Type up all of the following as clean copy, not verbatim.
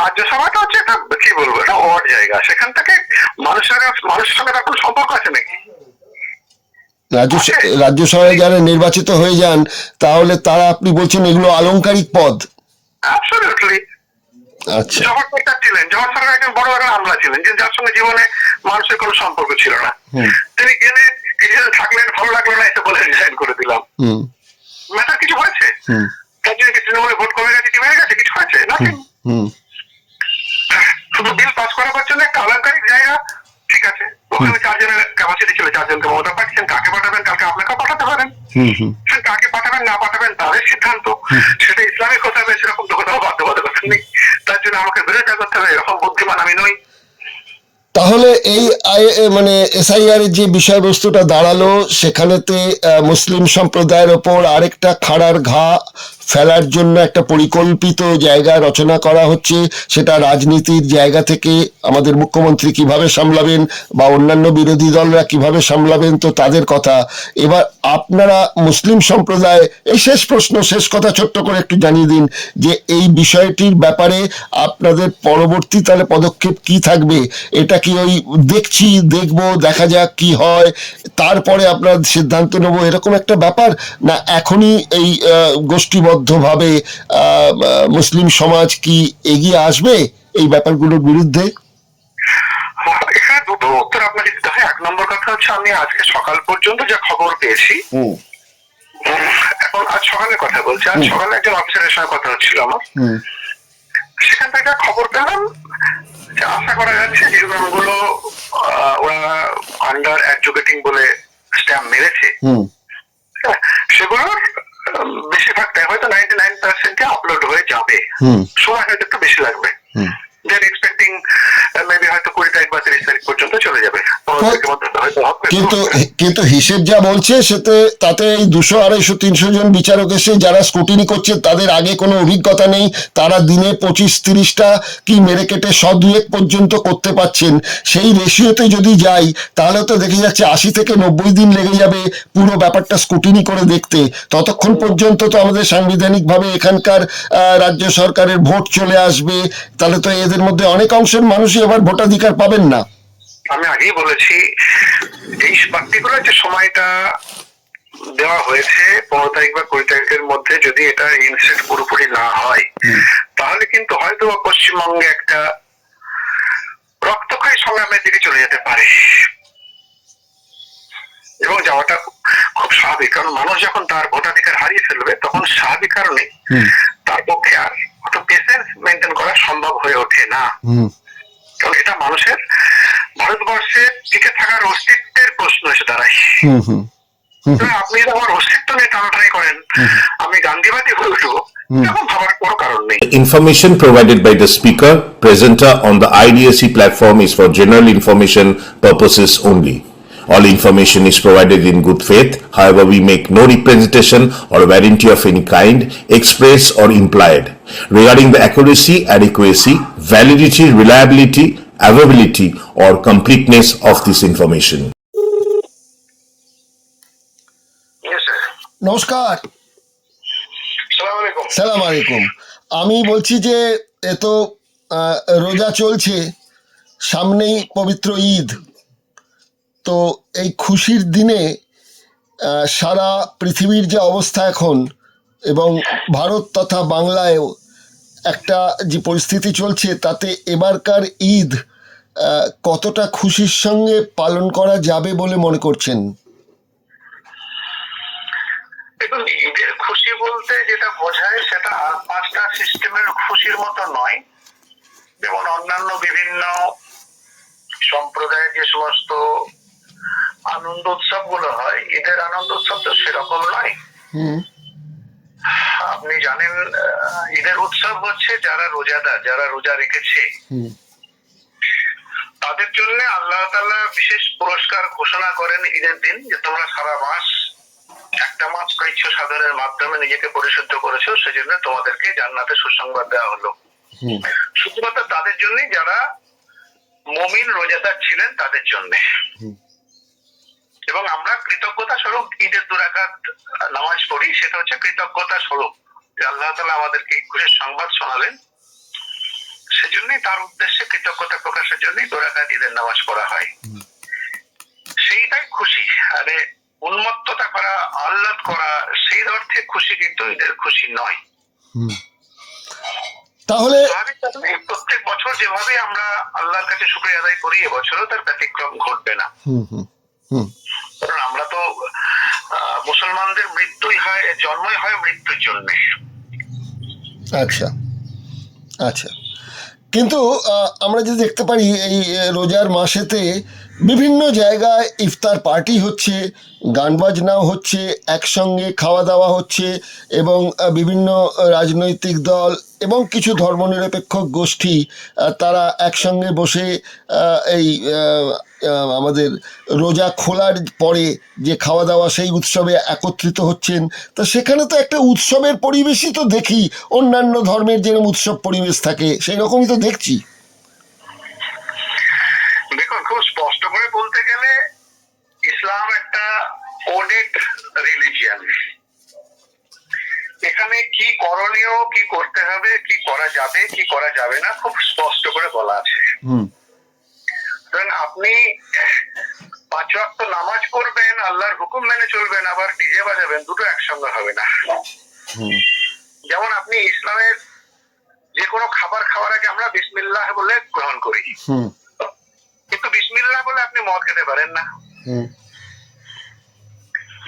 রাজ্যসভাটা হচ্ছে একটা কি বলবো, একটা অড জায়গা। সেখান থেকে মানুষের সঙ্গে তার কোনো সম্পর্ক আছে নাকি? রাজ্যসভায় যারা নির্বাচিত হয়ে যান তাহলে তারা, আপনি বলছেন এগুলো আলংকারিক পদ? অ্যাবসলিউটলি। আচ্ছা। জওহর সরকার ছিলেন, জওহর সরকার একজন বড় একটা আমলা ছিলেন, যার সঙ্গে জীবনে মানুষের কোনো সম্পর্ক ছিল না। তিনি গেলেন, কিছুদিন থাকলেন, ভালো লাগলো না, এসে বলে রিজাইন করে দিলাম। ম্যাটার কিছু হয়েছে? তার জন্য কি তৃণমূলে ভোট কমে গেছে, কি বেড়ে গেছে, কিছু হয়েছে? নাথিং। শুধু বিল পাস করাবার জন্য একটা আলংকারিক জায়গা, ঠিক আছে। ওখানে 4 জনের ক্যাপাসিটি ছিল, 4 জনকে মমতা পাচ্ছেন, কাকে পাঠাবেন, কালকে আপনাকেও পাঠাতে পারেন। কাকে পাঠাবেন না পাঠাবেন তাদের সিদ্ধান্ত, সেটা ইসলামিক হতে হবে সেরকম তো কোথাও বাধ্যবাধকতা নেই। তার জন্য আমাকে বিরোধিতা করতে হবে এরকম বুদ্ধিমান আমি নই। তাহলে এই মানে এসআইআর এর যে বিষয়বস্তুটা দাঁড়ালো, সেখানেতে মুসলিম সম্প্রদায়ের ওপর আরেকটা খাড়ার ঘা ফেলার জন্য একটা পরিকল্পিত জায়গা রচনা করা হচ্ছে। সেটা রাজনীতির জায়গা থেকে আমাদের মুখ্যমন্ত্রী কিভাবে সামলাবেন বা অন্যান্য বিরোধী দলরা কিভাবে সামলাবেন তো তাদের কথা। এবার আপনারা মুসলিম সম্প্রদায়, এই শেষ প্রশ্ন, শেষ কথা ছোট্ট করে একটু জানিয়ে দিন যে এই বিষয়টির ব্যাপারে আপনাদের পরবর্তী তাহলে পদক্ষেপ কি থাকবে? এটা কি ওই দেখবো দেখা যাক কি হয়, তারপরে আপনার সিদ্ধান্ত নেবো, এরকম একটা ব্যাপার, না এখনই এই গোষ্ঠীবদ্ধভাবে মুসলিম সমাজ কি এগিয়ে আসবে এই ব্যাপারগুলোর বিরুদ্ধে? এখানে দুটো উত্তর আপনাকে দিতে হয়। 1 নম্বর কথা হচ্ছে, আমি আজকে সকাল পর্যন্ত যা খবর পেয়েছি, এখন আজ সকালের কথা বলছি, আজ সকালে একজন অফিসারের সঙ্গে কথা হচ্ছিল আমার, সেখান থেকে খবর পেলাম যে আশা করা যাচ্ছে যে গ্রামগুলো ওরা আন্ডার অ্যাডভোকেটিং বলে স্ট্যাম্প মেরেছে, সেগুলোর বেশিরভাগটাই হয়তো 99% আপলোড হয়ে যাবে। সময় হয়তো একটু বেশি লাগবে, এক্সপেক্টিং মেবি হয়তো 20 তারিখ বা 30 তারিখ পর্যন্ত চলে যাবে। কিন্তু হিসেব যা বলছে তাতে এই 200, 250, 300 জন বিচারক এসে যারা স্ক্রুটিনি করছে তাদের আগে কোনো অভিজ্ঞতা নেই, তারা দিনে 25-30টা কি মেরে কেটে 100-200 পর্যন্ত করতে পারছেন। সেই রেশিওতে যদি যাই তাহলে তো দেখে যাচ্ছে 80 থেকে 90 দিন লেগে যাবে পুরো ব্যাপারটা স্ক্রুটিনি করে দেখতে। ততক্ষণ পর্যন্ত তো আমাদের সাংবিধানিক ভাবে এখানকার রাজ্য সরকারের ভোট চলে আসবে, তাহলে তো এদের মধ্যে অনেক অংশের মানুষই এবার ভোটাধিকার পাবেন না। আমি আগেই বলেছি, এই পার্টিকুলার যে সময়টা দেওয়া হয়েছে 15 তারিখ বা 20 তারিখের মধ্যে যদি এটা ইনস্টেট পুরোপুরি না হয়, তাহলে কিন্তু হয়তো পশ্চিমবঙ্গে একটা রক্তক্ষয়ী সংগ্রামের দিকে চলে যেতে পারে, এবং যাওয়াটা খুব স্বাভাবিক। কারণ মানুষ যখন তার ভোটাধিকার হারিয়ে ফেলবে তখন স্বাভাবিক কারণে তার পক্ষে আর অত পেশেন্স মেনটেন করা সম্ভব হয়ে ওঠে না। কারণ এটা মানুষের, ভারতবর্ষে টিকে থাকার অস্তিত্বের প্রশ্ন এসে দাঁড়ায়। আপনি যদি আমার অস্তিত্ব নিয়ে টানাটানি করেন, আমি গান্ধীবাদী হয়ে উঠবো, এরকম ভাবার কোনো কারণ নেই। Information provided by the speaker, presenter on the IDSC platform is for general information purposes only. All information is provided in good faith. However, we make no representation or warranty of any kind, express or implied, regarding the accuracy, adequacy, validity, reliability, availability, or completeness of this information. নমস্কার। সালাম আলাইকুম। আমি বলছি যে এত রোজা চলছে, সামনেই পবিত্র ঈদ, তো এই খুশির দিনে সারা পৃথিবীর যে অবস্থা এখন এবং ভারত তথা বাংলায়ও একটা যে পরিস্থিতি চলছে, তাতে এবারকার ঈদ কতটা খুশির সঙ্গে পালন করা যাবে বলে মনে করছেন? দেখুন, ঈদের খুশি বলতে যেটা বোঝায় সেটা আর 5টা সিস্টেমের খুশির মতো নয়। যেমন অন্যান্য বিভিন্ন সম্প্রদায়ের যে সমস্ত আনন্দ উৎসব গুলো হয়, ঈদের আনন্দ উৎসব তো সেরকম নয়। আপনি জানেন, ঈদের উৎসব হচ্ছে যারা রোজাদার, যারা রোজা রেখেছে তাদের জন্য আল্লাহ তাআলা বিশেষ পুরস্কার ঘোষণা করেন ঈদের দিন, যে তোমরা সারা মাস একটা মাস কৃচ্ছ সাধনের মাধ্যমে নিজেকে পরিশুদ্ধ করেছো, সেজন্য তোমাদেরকে জান্নাতের সুসংবাদ দেওয়া হলো। শুধুমাত্র তাদের জন্য যারা মুমিন রোজাদার ছিলেন তাদের জন্য। এবং আমরা কৃতজ্ঞতা স্বরূপ ঈদের 2 রাকাত নামাজ পড়ি, সেটা হচ্ছে কৃতজ্ঞতা স্বরূপ যে আল্লাহ তাআলা আমাদেরকে খুশির সংবাদ শোনালেন। জন্যই, তার উদ্দেশ্যে কৃতজ্ঞতা প্রকাশের জন্যই 2 রাকাত ঈদের নামাজ পড়া হয়। সেইটাই খুশি। আরে উন্মত্ততা করা, আহ্লাদ করা, সেই অর্থে খুশি কিন্তু ঈদের খুশি নয়। তাহলে প্রত্যেক বছর যেভাবে আমরা আল্লাহর কাছে শুকরিয়া আদায় করি, এবছরও তার ব্যতিক্রম ঘটবে না। কারণ আমরা তো মুসলমানদের মৃত্যুই হয়, জন্মই হয় মৃত্যুর জন্য। আচ্ছা আচ্ছা, কিন্তু আমরা যে দেখতে পারি এই রোজার মাসেতে বিভিন্ন জায়গায় ইফতার পার্টি হচ্ছে, গান বাজনাও হচ্ছে, একসঙ্গে খাওয়া দাওয়া হচ্ছে, এবং বিভিন্ন রাজনৈতিক দল এবং কিছু ধর্মনিরপেক্ষ গোষ্ঠী তারা একসঙ্গে বসে এই আমাদের রোজা খোলার পরে যে খাওয়া দাওয়া সেই উৎসবে একত্রিত হচ্ছেন। তা সেখানে তো একটা উৎসবের পরিবেশই তো দেখি, অন্যান্য ধর্মের যেরকম উৎসব পরিবেশ থাকে সেই রকমই তো দেখছি। দেখুন, খুব স্পষ্ট করে বলতে গেলে ইসলাম একটা কোডেড রিলিজিয়ান। এখানে কি করণীয়, কি করতে হবে, কি করা যাবে, কি করা যাবে না, খুব স্পষ্ট করে বলা আছে। আপনি 5 ওয়াক্ত নামাজ পড়বেন, আল্লাহর হুকুম মেনে চলবেন, আবার ডিজে বাজাবেন, দুটো একসঙ্গে হবে না। যেমন আপনি ইসলামের যে কোনো খাবার খাওয়ার আগে আমরা বিসমিল্লাহ বলে গ্রহণ করি, কিন্তু বিসমিল্লাহ বলে আপনি মদ খেতে পারেন না।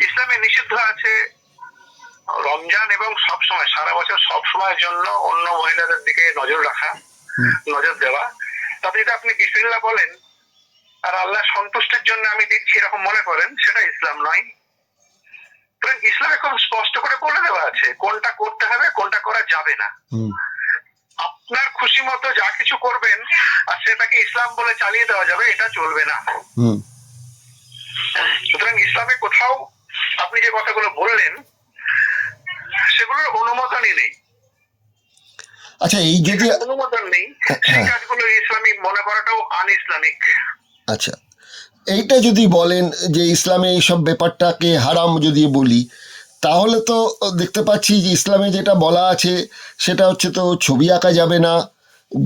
ইসলামে নিষিদ্ধ আছে রমজান এবং সব সময়, সারা বছর সব সময়ের জন্য অন্য মহিলাদের দিকে নজর রাখা, নজর দেওয়া। তবে যদি আপনি বিসমিল্লাহ বলেন আর আল্লাহ সন্তুষ্টির জন্য আমি দিচ্ছি এরকম মনে করেন, সেটা ইসলাম নয়। ইসলামে খুব স্পষ্ট করে বলে দেওয়া আছে কোনটা করতে হবে, কোনটা করা যাবে না। আপনার খুশি মতো যা কিছু করবেন আর সেটাকে ইসলাম বলে চালিয়ে দেওয়া যাবে, এটা চলবে না। সুতরাং ইসলামে কোথাও আপনি যে কথাগুলো বললেন সেগুলোর অনুমোদনই নেই। আচ্ছা, এই যদি অনুমোদন নেই, সেই কাজগুলো ইসলামিক মনে করাটাও আন ইসলামিক। আচ্ছা, এইটা যদি বলেন যে ইসলামে এইসব ব্যাপারটাকে হারাম যদি বলি, তাহলে তো দেখতে পাচ্ছি যে ইসলামে যেটা বলা আছে সেটা হচ্ছে তো ছবি আঁকা যাবে না,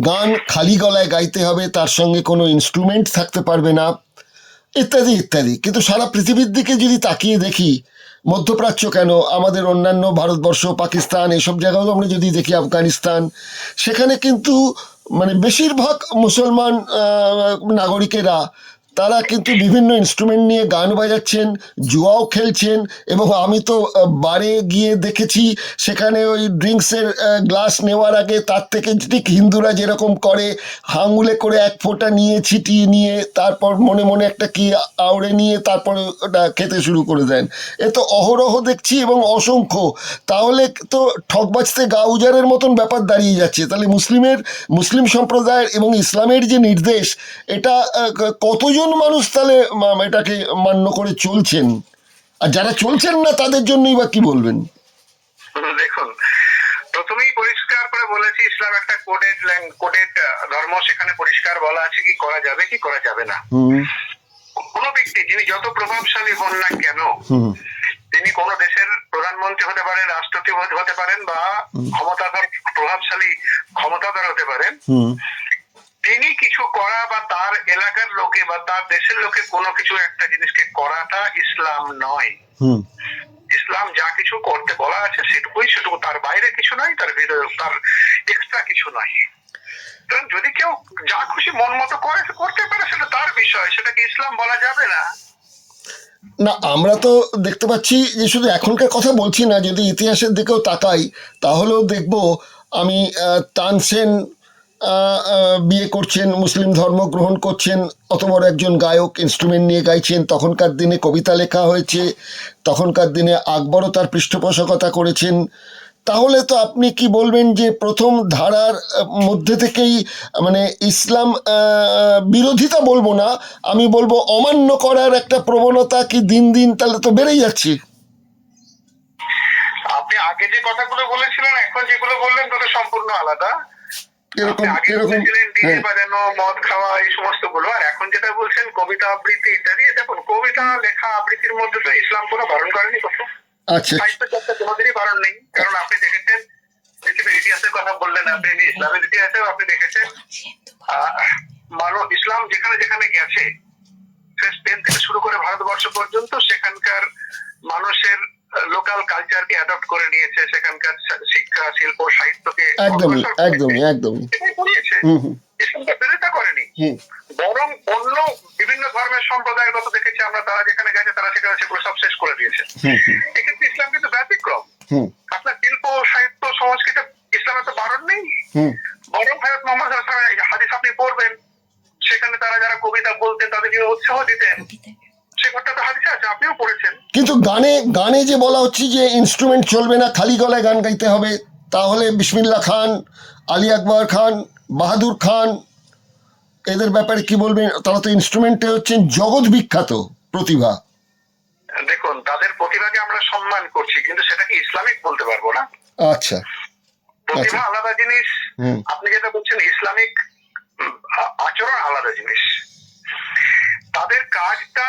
গান খালি গলায় গাইতে হবে, তার সঙ্গে কোনো ইনস্ট্রুমেন্ট থাকতে পারবে না, ইত্যাদি ইত্যাদি। কিন্তু সারা পৃথিবীর দিকে যদি তাকিয়ে দেখি, মধ্যপ্রাচ্য কেন, আমাদের অন্যান্য ভারতবর্ষ, পাকিস্তান, এসব জায়গাও আমরা যদি দেখি, আফগানিস্তান, সেখানে কিন্তু মানে বেশিরভাগ মুসলমান নাগরিকেরা তারা কিন্তু বিভিন্ন ইনস্ট্রুমেন্ট নিয়ে গান বাজাচ্ছেন, জুয়াও খেলছেন। এবং আমি তো বারে গিয়ে দেখেছি সেখানে ওই ড্রিঙ্কসের গ্লাস নেওয়ার আগে তার থেকে ঠিক হিন্দুরা যেরকম করে আঙুলে করে 1 ফোঁটা নিয়ে ছিটিয়ে নিয়ে তারপর মনে মনে একটা কি আওড়ে নিয়ে তারপরে ওটা খেতে শুরু করে দেন। এ তো অহরহ দেখছি এবং অসংখ্য। তাহলে তো ঠকবাজতে গা উজাড়ের মতন ব্যাপার দাঁড়িয়ে যাচ্ছে। তাহলে মুসলিম সম্প্রদায়ের এবং ইসলামের যে নির্দেশ, এটা কতজন মানুষ তাহলে এটাকে মান্য করে চলছেন, আর যারা চলছেন না তাদের জন্যই বা কি বলবেন? দেখুন, প্রথমেই পরিষ্কার করে বলেছি ইসলাম একটা কোডেড ধর্ম। সেখানে পরিষ্কার বলা আছে কি করা যাবে, কি করা যাবে না। কোন ব্যক্তি যিনি যত প্রভাবশালী হন না কেন, তিনি কোন দেশের প্রধানমন্ত্রী হতে পারেন, রাষ্ট্রপতি হতে পারেন, বা প্রভাবশালী ক্ষমতাধর হতে পারেন, তিনি কিছু করা বা তার এলাকার লোকে বা তার দেশের লোকে কোনো কিছু একটা জিনিসকে করাটা ইসলাম নয়। ইসলাম যা কিছু করতে বলা আছে সেটুকু, তার বাইরে কিছু নয়, তার ভিতরে তার এক্সট্রা কিছু নয়। যদি কেউ যা খুশি মন মতো করতে পারে, সেটা তার বিষয়, সেটাকে ইসলাম বলা যাবে না। না, আমরা তো দেখতে পাচ্ছি যে শুধু এখনকার কথা বলছি না, যদি ইতিহাসের দিকেও তাকাই তাহলেও দেখব আমি তানসেন বিয়ে করছেন, মুসলিম ধর্ম গ্রহণ করছেন, অত বড় একজন গায়ক ইনস্ট্রুমেন্ট নিয়ে গাইছেন। তখনকার দিনে কবিতা লেখা হয়েছে, তখনকার দিনে আকবরও তার পৃষ্ঠপোষকতা করেছেন। তাহলে তো আপনি কি বলবেন যে প্রথম ধারার মধ্যে থেকেই মানে ইসলাম বিরোধিতা বলবো না, আমি বলবো অমান্য করার একটা প্রবণতা কি দিন দিন তাহলে তো বেড়েই যাচ্ছে? আপনি আগে যে কথাগুলো বলেছিলেন, এখন যেগুলো বললেন দুটো সম্পূর্ণ আলাদা। মদ খাওয়া, এই সমস্ত গুলো, আর এখন যেটা বলছেন কবিতা আবৃত্তি ইত্যাদি, দেখুন কবিতা লেখা আবৃত্তির মধ্যে তো ইসলাম কোনো বারণ করেনি। কোথাও সাহিত্য চর্চা কোনোদিনই বারণ নেই। কারণ আপনি দেখেছেন পৃথিবীর ইতিহাসের কথা বললেন আপনি, ইসলামের ইতিহাসেও আপনি দেখেছেন ইসলাম যেখানে যেখানে গেছে, স্পেন থেকে শুরু করে ভারতবর্ষ পর্যন্ত, সেখানকার মানুষের লোকাল কালচারকে অ্যাডপ্ট করে নিয়েছে, সেখানকার শিক্ষা, শিল্প, সাহিত্যকে একদমই একদমই একদমই করিয়েছে। ইসলামকে বিরোধিতা করেনি, বরং অন্য বিভিন্ন ধর্মের সম্প্রদায়ের কথা দেখেছি আমরা, তারা যেখানে গেছে তারা সেখানে সেগুলো সব শেষ করে দিয়েছে। এক্ষেত্রে ইসলাম কিন্তু ব্যতিক্রম। আপনার শিল্প, সাহিত্য, সংস্কৃতি ইসলামে তো বারণ নেই, বরং হযরত মুহাম্মদ সাল্লাল্লাহু আলাইহি ওয়াসাল্লাম হাদিস আপনি পড়বেন, সেখানে তারা যারা কবিতা বলতেন তাদেরকে উৎসাহ দিতেন, সে ঘটনা তো হাদিসে আছে, আপনিও পড়েছেন। কিন্তু গানে যে বলা হচ্ছে যে ইনস্ট্রুমেন্ট চলবে না, খালি গলায় গান গাইতে হবে, তাহলে বিসমিল্লাহ খান, আলী আকবর খান, বাহাদুর খান, এদের ব্যাপারে কি বলবেন? তারা তো ইনস্ট্রুমেন্টে হচ্ছেন জগৎ বিখ্যাত প্রতিভা। দেখুন, তাদের প্রতিভাকে আমরা সম্মান করছি, কিন্তু সেটাকে ইসলামিক বলতে পারবো না। আচ্ছা, প্রতিভা আলাদা জিনিস, আপনি যেটা বলছেন ইসলামিক আচরণ আলাদা জিনিস। তাদের কাজটা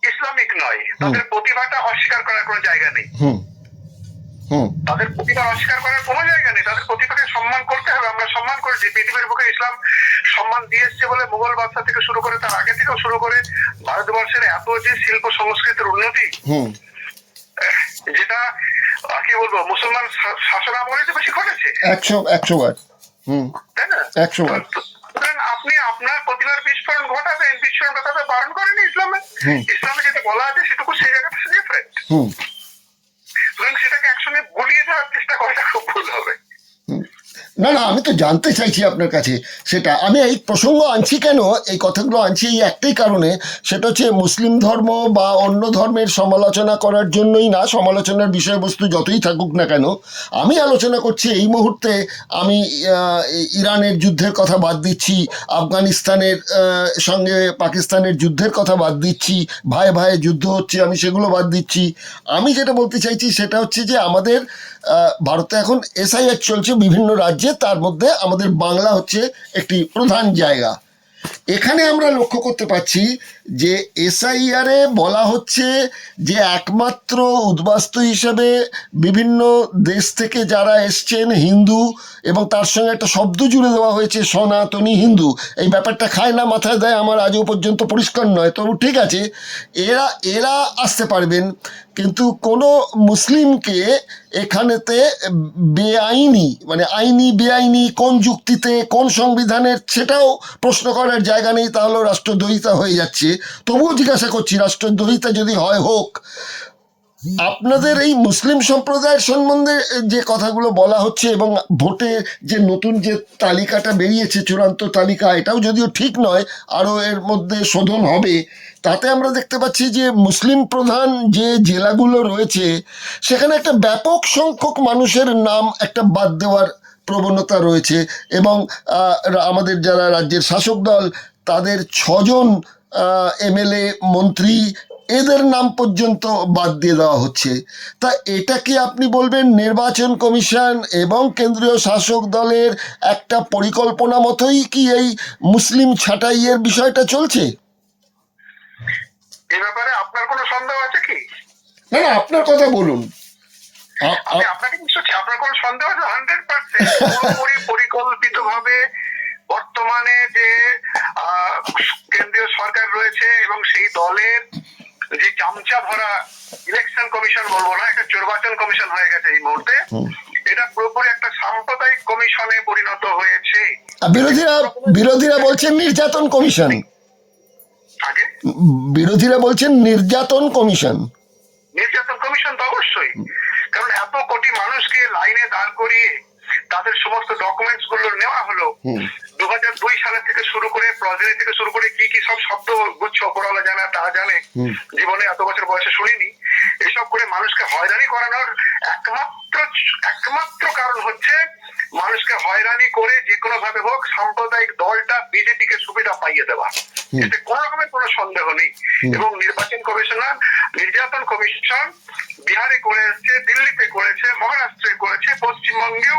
ইসলামিক নয়, তাদের প্রতিভাটা অস্বীকার করার কোনো জায়গা নেই, তাদের প্রতিভা অস্বীকার করার কোনো জায়গা নেই। তাদের প্রতিভাকে সম্মান করতে হবে, আমরা সম্মান করেছি। পৃথিবীর বুকে ইসলাম সম্মান দিয়ে এসছে বলে মুঘল বাদশা থেকে শুরু করে, তার আগে থেকেও শুরু করে ভারতবর্ষের এত যে শিল্প সংস্কৃতির উন্নতি, যেটা কি বলবো, মুসলমান শাসন আমলে তো বেশি ঘটেছে। 100 বার, তাই না? 100 বার। আপনি আপনার প্রতিভার বিস্ফোরণ ঘটাবেন, বিস্ফোরণ ঘটাতে বারণ করেনি ইসলামে। ইসলামে যেটা বলা আছে সেটুকু সেই জায়গাটা ডিফারেন্ট। সুতরাং সেটাকে একসঙ্গে গুলিয়ে দেওয়ার চেষ্টা করাটা খুব ভুল হবে। না, আমি তো জানতে চাইছি আপনার কাছে সেটা। আমি এই প্রসঙ্গ আনছি কেন, এই কথাগুলো আনছি এই একটাই কারণে, সেটা হচ্ছে মুসলিম ধর্ম বা অন্য ধর্মের সমালোচনা করার জন্যই না, সমালোচনার বিষয়বস্তু যতই থাকুক না কেন, আমি আলোচনা করছি এই মুহূর্তে, আমি ইরানের যুদ্ধের কথা বাদ দিচ্ছি, আফগানিস্তানের সঙ্গে পাকিস্তানের যুদ্ধের কথা বাদ দিচ্ছি, ভাই ভাই যুদ্ধ হচ্ছে, আমি সেগুলো বাদ দিচ্ছি। আমি যেটা বলতে চাইছি সেটা হচ্ছে যে আমাদের ভারতে এখন এসআইআর চলছে বিভিন্ন রাজ্যে, তার মধ্যে আমাদের বাংলা হচ্ছে একটি প্রধান জায়গা। এখানে আমরা লক্ষ্য করতে পারছি যে এসআইআরে বলা হচ্ছে যে একমাত্র উদ্বাস্তু হিসেবে বিভিন্ন দেশ থেকে যারা এসছেন হিন্দু, এবং তার সঙ্গে একটা শব্দ জুড়ে দেওয়া হয়েছে সনাতনী হিন্দু। এই ব্যাপারটা খায় না মাথায় দেয় আমার আজও পর্যন্ত পরিষ্কার নয়, তবু ঠিক আছে, এরা আসতে পারবেন, কিন্তু কোনো মুসলিমকে এখানেতে বেআইনি, মানে আইনি বেআইনি কোন যুক্তিতে, কোন সংবিধানের, সেটাও প্রশ্ন করার জায়গা নেই। তাহলে রাষ্ট্রদ্রোহিতা হয়ে যাচ্ছে। তবুও জিজ্ঞাসা করছি, রাষ্ট্রদ্রোহিতা যদি হয় হোক। আপনাদের এই মুসলিম সম্প্রদায়ের সম্বন্ধে যে কথাগুলো বলা হচ্ছে, এবং ভোটে যে নতুন যে তালিকাটা বেরিয়েছে, চূড়ান্ত তালিকা, এটাও যদিও ঠিক নয়, আরও এর মধ্যে শোধন হবে, তাতে আমরা দেখতে পাচ্ছি যে মুসলিম প্রধান যে জেলাগুলো রয়েছে সেখানে একটা ব্যাপক সংখ্যক মানুষের নাম একটা বাদ দেওয়ার প্রবণতা রয়েছে, এবং আমাদের যারা রাজ্যের শাসক দল তাদের 6 জন এমএলএ, মন্ত্রী, এদের নাম পর্যন্ত বাদ দিয়ে দেওয়া হচ্ছে। তা এটা কি আপনি বলবেন নির্বাচন কমিশন এবং কেন্দ্রীয় শাসক দলের একটা পরিকল্পনা মতোই কি এই মুসলিম ছাঁটাইয়ের বিষয়টা চলছে? এই ব্যাপারে আপনার কোনো সন্দেহ আছে কি? না, আপনার কথা বলুন। আপনাকে নিশ্চয়ই আপনার কোনো সন্দেহ আছে? 100% পরিকল্পিতভাবে বর্তমানে যে কেন্দ্রীয় সরকার রয়েছে এবং সেই দলের যে চামচা ধরা ইলেকশন কমিশন বলবো না, একটা নির্বাচন কমিশন হয়ে গেছে এই মুহূর্তে, এটা পুরোপুরি একটা সাম্প্রদায়িক কমিশনে পরিণত হয়েছে। বিরোধীরা বলছেন নির্যাতন কমিশন। বিরোধীরা বলছেন নির্যাতন কমিশন। নির্যাতন কমিশন তো অবশ্যই, কারণ এত কোটি মানুষকে লাইনে দাঁড় করিয়ে তাদের সমস্ত ডকুমেন্টস গুলো নেওয়া হলো। 2002 সালের থেকে শুরু করে, প্রজেনি থেকে শুরু করে কি কি সব শব্দ গুচ্ছ ওপরওয়ালা জানে, তারা জানে, জীবনে এত বছর বয়সে শুনিনি। এসব করে মানুষকে হয়রানি করানোর একমাত্র কারণ হচ্ছে মানুষকে হয়রানি করে যে কোনো ভাবে হোক সাম্প্রদায়িক দলটা বিজেপিকে সুবিধা পাইয়ে দেওয়া। এতে কোন রকমের কোনো সন্দেহ নেই। এবং নির্বাচন কমিশনার, নির্যাতন কমিশন বিহারে করে এসছে, দিল্লিতে করেছে, মহারাষ্ট্রে করেছে, পশ্চিমবঙ্গেও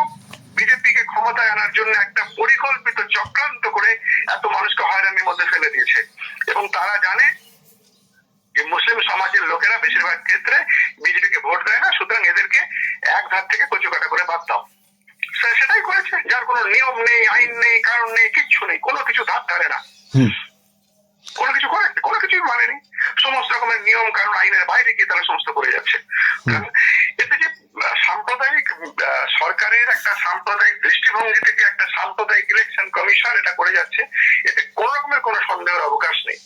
বিজেপিকে ক্ষমতায় আনার জন্য একটা পরিকল্পিত চক্রান্ত করে এত মানুষকে হয়রানির মধ্যে ফেলে দিয়েছে। এবং তারা জানে যে মুসলিম সমাজের লোকেরা বেশিরভাগ ক্ষেত্রে বিজেপিকে ভোট দেয় না, সুতরাং এদেরকে এক ধার থেকে কচু কাটা করে বাদ দাও। সেটাই করেছে। কোনো নিয়ম নেই, আইন নেই, কারণ নেই, কিচ্ছু নেই, কোনো কিছু ধার ধারে না, কোনো কিছু করে, কোনো কিছুই মানেনি, সমস্ত রকমের নিয়ম কারণ আইনের বাইরে গিয়ে তারা সমস্ত করে যাচ্ছে। এতে যে সাম্প্রদায়িক সরকারের একটা সাম্প্রদায়িক দৃষ্টিভঙ্গি থেকে একটা সাম্প্রদায়িক ইলেকশন কমিশন এটা করে যাচ্ছে, এতে কোন রকমের কোনো সন্দেহের অবকাশ নেই।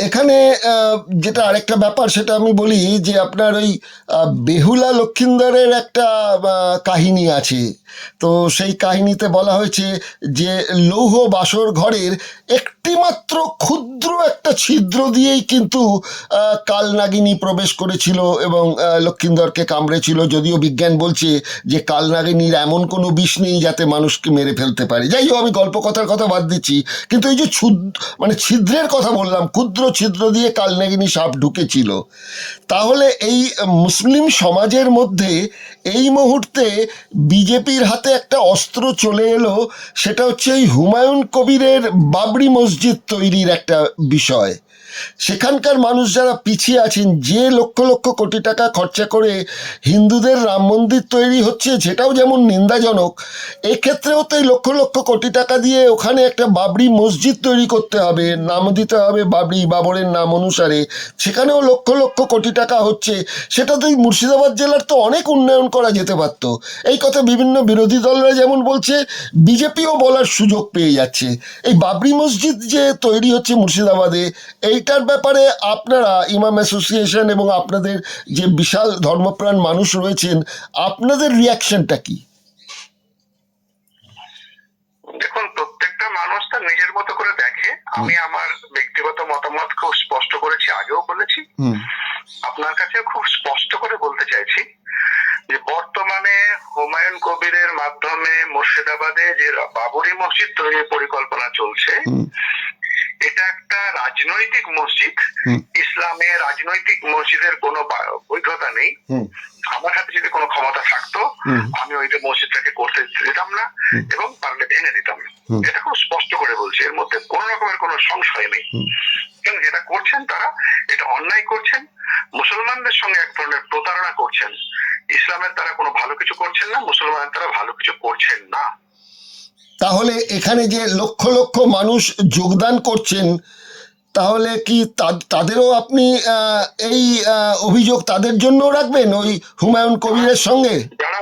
এখানে যেটা আরেকটা ব্যাপার সেটা আমি বলি যে আপনার ওই বেহুলা লক্ষিন্দরের একটা কাহিনী আছে। তো সেই কাহিনীতে বলা হয়েছে যে লৌহ বাসর ঘরের একটিমাত্র ক্ষুদ্র একটা ছিদ্র দিয়েই কিন্তু কালনাগিনী প্রবেশ করেছিল এবং লক্ষিন্দরকে কামড়েছিল, যদিও বিজ্ঞান বলছে যে কালনাগিনীর এমন কোনো বিষ নেই যাতে মানুষকে মেরে ফেলতে পারে। যাই হোক, আমি গল্প কথার কথা বাদ দিচ্ছি, কিন্তু এই যে মানে ছিদ্রের কথা বললাম, ক্ষুদ্র ছিদ্র দিয়ে কালনাগিনী সাপ ঢুকেছিল, তাহলে এই মুসলিম সমাজের মধ্যে এই মুহূর্তে বিজেপির হাতে একটা অস্ত্র চলে এলো, সেটা হচ্ছে এই হুমায়ুন কবিরের বাবরি মসজিদ তৈরির একটা বিষয়। সেখানকার মানুষ যারা পিছিয়ে আছেন, যে লক্ষ লক্ষ কোটি টাকা খরচা করে হিন্দুদের রাম মন্দির তৈরি হচ্ছে, সেটাও যেমন নিন্দাজনক, এক্ষেত্রেও তো এই লক্ষ লক্ষ কোটি টাকা দিয়ে ওখানে একটা বাবরি মসজিদ তৈরি করতে হবে, নাম দিতে হবে বাবরের নাম অনুসারে, সেখানেও লক্ষ লক্ষ কোটি টাকা হচ্ছে। সেটা তো এই মুর্শিদাবাদ জেলার তো অনেক উন্নয়ন করা যেতে পারত। এই কথা বিভিন্ন বিরোধী দলরা যেমন বলছে, বিজেপিও বলার সুযোগ পেয়ে যাচ্ছে। এই বাবরি মসজিদ যে তৈরি হচ্ছে মুর্শিদাবাদে, এইটার ব্যাপারে আপনারা ইমাম অ্যাসোসিয়েশন এবং আপনাদের যে বিশাল ধর্মপ্রাণ মানুষ রয়েছেন, আপনাদের রিয়াকশনটা কি? দেখুন, প্রত্যেকটা মানুষ তার নিজের মতো করে দেখে। আমি আমার ব্যক্তিগত মতামত খুব স্পষ্ট করেছি, আগেও বলেছি, আপনার কাছে খুব স্পষ্ট করে বলতে চাইছি যে বর্তমানে হুমায়ুন কবিরের মাধ্যমে মুর্শিদাবাদে যে বাবরি মসজিদ তৈরির পরিকল্পনা চলছে, এটা একটা রাজনৈতিক মসজিদ। ইসলামে রাজনৈতিক মসজিদের কোনো বৈধতা নেই। আমার হাতে যদি কোনো ক্ষমতা থাকতো, আমি ওই মসজিদটাকে করতে দিতাম না এবং পারলে ভেঙে দিতাম। এটা খুব স্পষ্ট করে বলছি, এর মধ্যে কোন রকমের কোনো সংশয় নেই। কিন্তু যেটা করছেন তারা, এটা অন্যায় করছেন, মুসলমানদের সঙ্গে এক ধরনের প্রতারণা করছেন। ইসলামের তারা কোনো ভালো কিছু করছেন না, মুসলমানের তারা ভালো কিছু করছেন না। তাহলে এখানে যে লক্ষ লক্ষ মানুষ যোগদান করছেন, তাহলে কি তাদেরও আপনি এই অভিযোগ তাদের জন্য রাখবেন ওই হুমায়ুন কবিরের সঙ্গে? যারা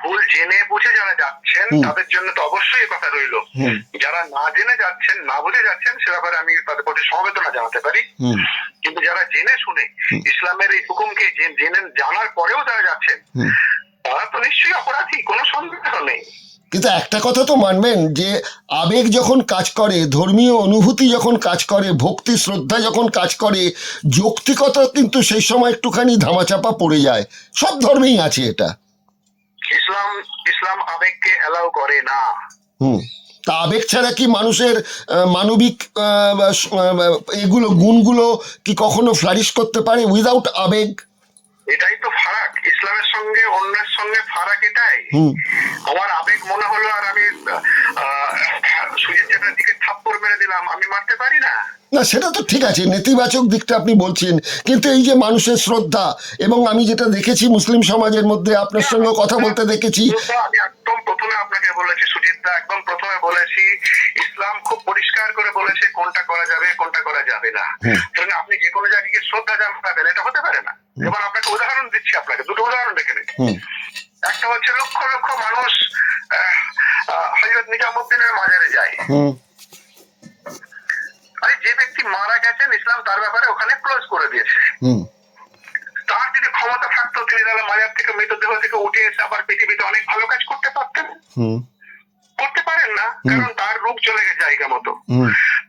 ভুল জেনে বুঝে যারা যাচ্ছেন তাদের জন্য তো অবশ্যই এই কথা রইল। যারা না জেনে যাচ্ছেন, না বুঝে যাচ্ছেন, সে ব্যাপারে আমি তাদের প্রতি সমবেদনা জানাতে পারি। কিন্তু যারা জেনে শুনে ইসলামের এই হুকুমকে জেনে জানার পরেও যারা যাচ্ছেন, তারা তো নিশ্চয়ই অপরাধী, কোনো সন্দেহ নেই। কিন্তু একটা কথা তো মানবেন যে আবেগ যখন কাজ করে, ধর্মীয় অনুভূতি যখন কাজ করে, ভক্তি শ্রদ্ধা যখন কাজ করে, যৌক্তিকতা কিন্তু সেই সময় একটুখানি ধামাচাপা পড়ে যায়। সব ধর্মেই আছে এটা। ইসলাম আবেগকে অ্যালাউ করে না। তা আবেগ ছাড়া কি মানুষের মানবিক এগুলো গুণগুলো কি কখনো ফ্লারিশ করতে পারে উইদাউট আবেগ? এটাই তো ফারাক, ইসলামের সঙ্গে অন্যের সঙ্গে ফারাক এটাই। আমার আবেগ মনে হলো আর আমি সুজিত চ্যাটার্জিকে থাপ্পড় মেরে দিলাম, আমি মারতে পারি না। না, সেটা তো ঠিক আছে, নেতিবাচক দিকটা আপনি বলছেন, কিন্তু এই যে মানুষের শ্রদ্ধা, এবং আমি যেটা দেখেছি মুসলিম সমাজের মধ্যে, আপনার সঙ্গে কথা বলতে দেখেছি, আমি একদম প্রথমে আপনাকে বলেছি সুজিতদা, একদম প্রথমে বলেছি, ইসলাম খুব পরিষ্কার করে বলেছে কোনটা করা যাবে কোনটা করা যাবে না। কারণ আপনি যে কোনো জায়গায় গিয়ে শ্রদ্ধা জানাবেন, এটা হতে পারে না। এবার আপনাকে উদাহরণ দিচ্ছি, আপনাকে দুটো উদাহরণ দেখে নিন। একটা হচ্ছে লক্ষ লক্ষ মানুষ হযরত নিজামুদ্দিনের মাজারে যায়। আরে যে ব্যক্তি মারা গেছেন, ইসলাম তার ব্যাপারে ওখানে ক্লোজ করে দিয়েছে। তার যদি ক্ষমতা থাকতো, তিনি তাহলে মাজার থেকে, মৃতদেহ থেকে উঠে এসে আবার পৃথিবীতে অনেক ভালো কাজ করতে পারতেন। করতে পারেন না, কারণ তার রূপ চলে গেছে জায়গা মতো।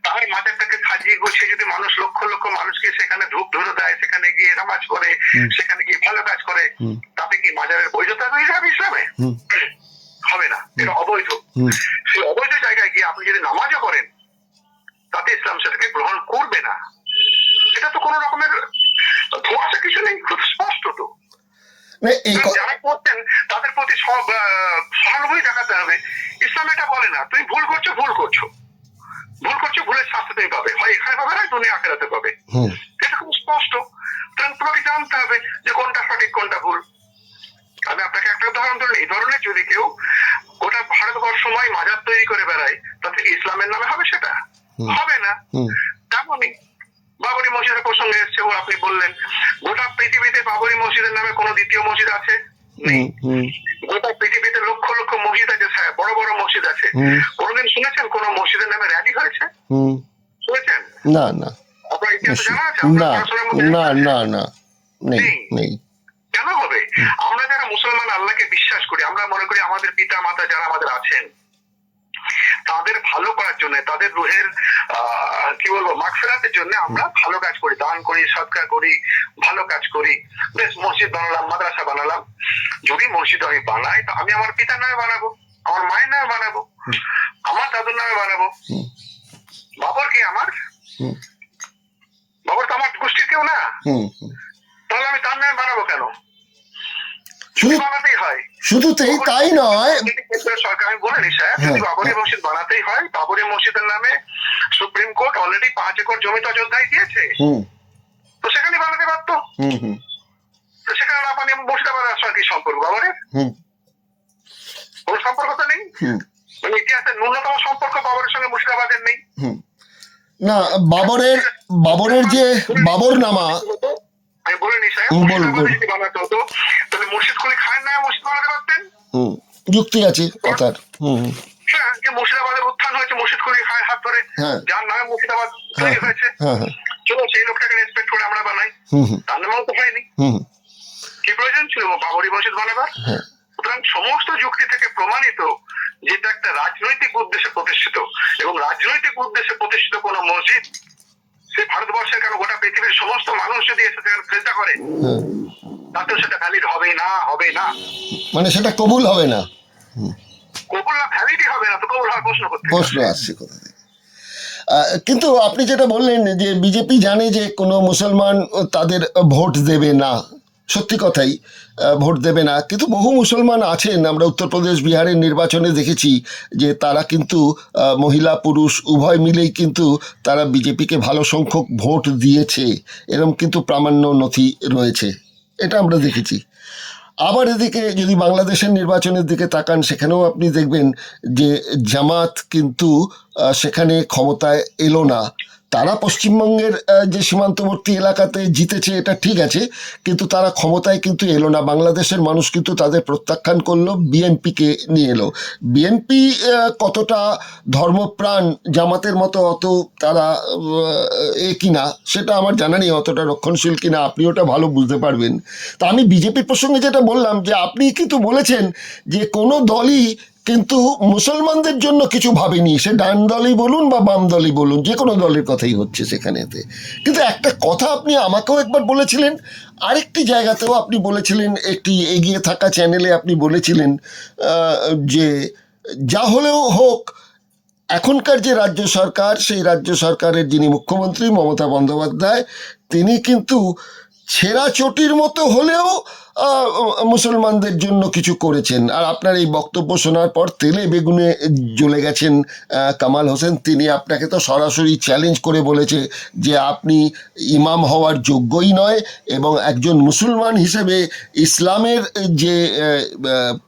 তার মাজারটাকে সাজিয়ে গুছিয়ে যদি মানুষ লক্ষ লক্ষ মানুষকে সেখানে ধূপ ধরে দেয়, সেখানে গিয়ে নামাজ করে, সেখানে গিয়ে ভালো কাজ করে, তাতে কি মাজারের বৈধতা হয়ে যাবে ইসলামে? হবে না, এটা অবৈধ। সেই অবৈধ জায়গায় গিয়ে আপনি যদি নামাজও করেন, তাতে ইসলাম সেটাকে গ্রহণ করবে না। এটা তো কোন রকমের ধোঁয়াশা কিছু নেই, খুব স্পষ্ট। তো যারা করছেন তাদের প্রতি সহানুভূতি দেখাতে হবে। ইসলাম এটা বলে না তুমি ভুল করছো, ভুলের শাস্তি তুমি পাবে, হয় এখানে পাবে না দুনিয়া আখিরাতে পাবে। এটা খুব স্পষ্ট। তোমাকে জানতে হবে যে কোনটা সঠিক কোনটা ভুল। আমি আপনাকে একটা উদাহরণ ধরুন, এই ধরনের যদি কেউ গোটা ভারতবর্ষময় মাজার তৈরি করে বেড়ায়, তাতে কি ইসলামের নামে হবে? সেটা হবে না। তেমনই বাবরি মসজিদের প্রসঙ্গে এসছে, ও আপনি বললেন গোটা পৃথিবীতে বাবরি মসজিদের নামে কোন দ্বিতীয় মসজিদ আছে? নেই। গোটা পৃথিবীতে লক্ষ লক্ষ মসজিদ আছে, বড় বড় মসজিদ আছে। কোনদিন শুনেছেন কোন মসজিদের নামে র্যালি হয়েছে? শুনেছেন? না না আপনার ইতিহাস জানা আছে? না না না না, নেই নেই। কেন হবে? আমরা যারা মুসলমান আল্লাহকে বিশ্বাস করি, আমরা মনে করি আমাদের পিতা মাতা যারা আমাদের আছেন তাদের ভালো করার জন্য, তাদের রুহের কি বলবো মাগফিরাতের জন্য আমরা ভালো কাজ করি, দান করি, সদকা করি, ভালো কাজ করি। বেশ, মসজিদ বানালাম, মাদ্রাসা বানালাম। যদি মসজিদ আমি বানাই তো আমি আমার পিতার নামে বানাবো, আমার মায়ের নামে বানাবো, আমার দাদুর নামে বানাবো। বাবর কি আমার? বাবর তো আমার গোষ্ঠীর কেউ না, তাহলে আমি তার নামে বানাবো কেন? বানাতেই হয়। শুধু তাই নয়, সরকার, আমি বলে নি স্যার, যদি বাবরি মসজিদ বানাতেই হয়, বাবরি মসজিদের নামে সুপ্রিম কোর্ট অলরেডি 5 একর জমি তো অযোধ্যায় দিয়েছে, তো সেখানে বানাতে পারতো। তো সেখানে না বানিয়ে মুর্শিদাবাদের সঙ্গে কি সম্পর্ক বাবরের? কোন সম্পর্ক তো নেই। মানে ইতিহাসের ন্যূনতম সম্পর্ক বাবরের সঙ্গে মুর্শিদাবাদের নেই। না, বাবরের যে বাবরনামা, আমি বলিনি স্যার, মুর্শিদাবাদে যদি বানাতে হতো তাহলে মুর্শিদ কুলি খায়ের নামে মসজিদ বানাতে পারতেন। যুক্তি আছে কথার। হ্যাঁ, যে মুর্শিদাবাদের উত্থান হয়েছে মুর্শিদ কুলি খায়ের হাত ধরে, যার নামে মুর্শিদাবাদ তৈরি হয়েছে, চলো সেই লোকটাকে রেসপেক্ট করে আমরা বানাই, তার নামেও তো হয়নি। কি প্রয়োজন ছিল বাবরি মসজিদ বানাবার? সুতরাং সমস্ত যুক্তি থেকে প্রমাণিত যেটা একটা রাজনৈতিক উদ্দেশ্যে প্রতিষ্ঠিত, এবং রাজনৈতিক উদ্দেশ্যে প্রতিষ্ঠিত কোন মসজিদ সে ভারতবর্ষের কেন গোটা পৃথিবীর সমস্ত মানুষ যদি এসে চেষ্টা করে তাতেও সেটা ভ্যালিড হবে না, হবে না, মানে সেটা কবুল হবে না। কবুল না, ভ্যালিডই হবে না, তো কবুল হওয়ার প্রশ্ন আসছে কোথা থেকে? কিন্তু আপনি যেটা বললেন যে বিজেপি জানে যে কোনো মুসলমান তাদের ভোট দেবে না, সত্যি কথাই, ভোট দেবে না। কিন্তু বহু মুসলমান আছেন, আমরা উত্তরপ্রদেশ বিহারের নির্বাচনে দেখেছি যে তারা কিন্তু মহিলা পুরুষ উভয় মিলেই কিন্তু তারা বিজেপিকে ভালো সংখ্যক ভোট দিয়েছে, এরকম কিন্তু প্রামাণ্য নথি রয়েছে, এটা আমরা দেখেছি। আবার এদিকে যদি বাংলাদেশের নির্বাচনের দিকে তাকান, সেখানেও আপনি দেখবেন যে জামাত কিন্তু সেখানে ক্ষমতায় এলো না। তারা পশ্চিমবঙ্গের যে সীমান্তবর্তী এলাকাতে জিতেছে, এটা ঠিক আছে, কিন্তু তারা ক্ষমতায় কিন্তু এলো না। বাংলাদেশের মানুষ কিন্তু তাদের প্রত্যাখ্যান করলো, বিএনপিকে নিয়ে এলো। বিএনপি কতটা ধর্মপ্রাণ জামাতের মতো অত তারা কিনা সেটা আমার জানা নেই, অতটা রক্ষণশীল কিনা, আপনি ওটা ভালো বুঝতে পারবেন। তা আমি বিজেপির প্রসঙ্গে যেটা বললাম, যে আপনি কিন্তু বলেছেন যে কোনো দলই কিন্তু মুসলমানদের জন্য কিছু ভাবেনি, সে ডান দলই বলুন বা বাম দলই বলুন, যে কোনো দলের কথাই হচ্ছে সেখানেতে। কিন্তু একটা কথা আপনি আমাকেও একবার বলেছিলেন, আরেকটি জায়গাতেও আপনি বলেছিলেন, একটি এগিয়ে থাকা চ্যানেলে আপনি বলেছিলেন যে যা হলেও হোক এখনকার যে রাজ্য সরকার, সেই রাজ্য সরকারের যিনি মুখ্যমন্ত্রী মমতা বন্দ্যোপাধ্যায়, তিনি কিন্তু ছেঁড়া চটির মতো হলেও মুসলমানদের জন্য কিছু করেছেন। আর আপনার এই বক্তব্য শোনার পর তেলে বেগুনে জ্বলে গেছেন কামাল হোসেন। তিনি আপনাকে তো সরাসরি চ্যালেঞ্জ করে বলেছে যে আপনি ইমাম হওয়ার যোগ্যই নয়, এবং একজন মুসলমান হিসেবে ইসলামের যে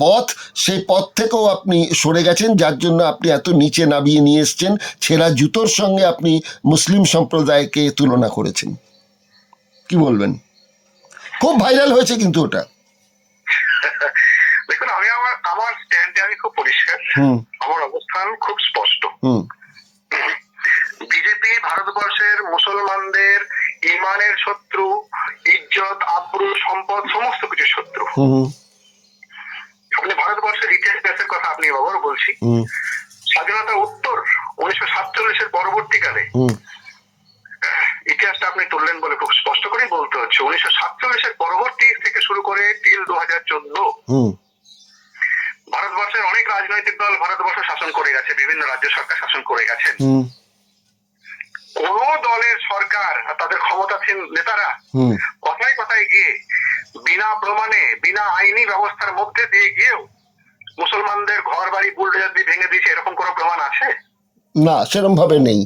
পথ, সেই পথ থেকেও আপনি সরে গেছেন, যার জন্য আপনি এত নিচে নামিয়ে নিয়ে এসছেন। ছেঁড়া জুতোর সঙ্গে আপনি মুসলিম সম্প্রদায়কে তুলনা করেছেন। কি বলবেন? খুব ভাইরাল হয়েছে কিন্তু ওটা। দেখুন, আমি আমার স্ট্যান্ডে আমি খুব পরিষ্কার, আমার অবস্থান খুব স্পষ্ট। বিজেপি ভারতবর্ষের মুসলমানদের ইমানের শত্রু, ইজ্জত আবরু সম্পদ সমস্ত কিছু শত্রু। আপনি ভারতবর্ষের ইতিহাসের কথা আপনি আবার বলছি, স্বাধীনতা উত্তর 1947-এর পরবর্তীকালে ইতিহাসটা আপনি তুললেন বলে খুব স্পষ্ট করেই বলতে হচ্ছে, 1947-এর পরবর্তী থেকে শুরু করে টিল 2014 ভারতবর্ষের অনেক রাজনৈতিক দল ভারতবর্ষ শাসন করে গেছে, বিভিন্ন রাজ্য সরকার শাসন করে গেছেন। কোন দলের সরকার তাদের ক্ষমতাসীন নেতারা কথায় কথায় গিয়ে বিনা প্রমাণে বিনা আইনি ব্যবস্থার মধ্যে দিয়ে গিয়েও মুসলমানদের ঘর বাড়ি বুলডোজার দিয়ে ভেঙে দিয়েছে, এরকম কোন প্রমাণ আছে? না, সেরকম ভাবে নেই।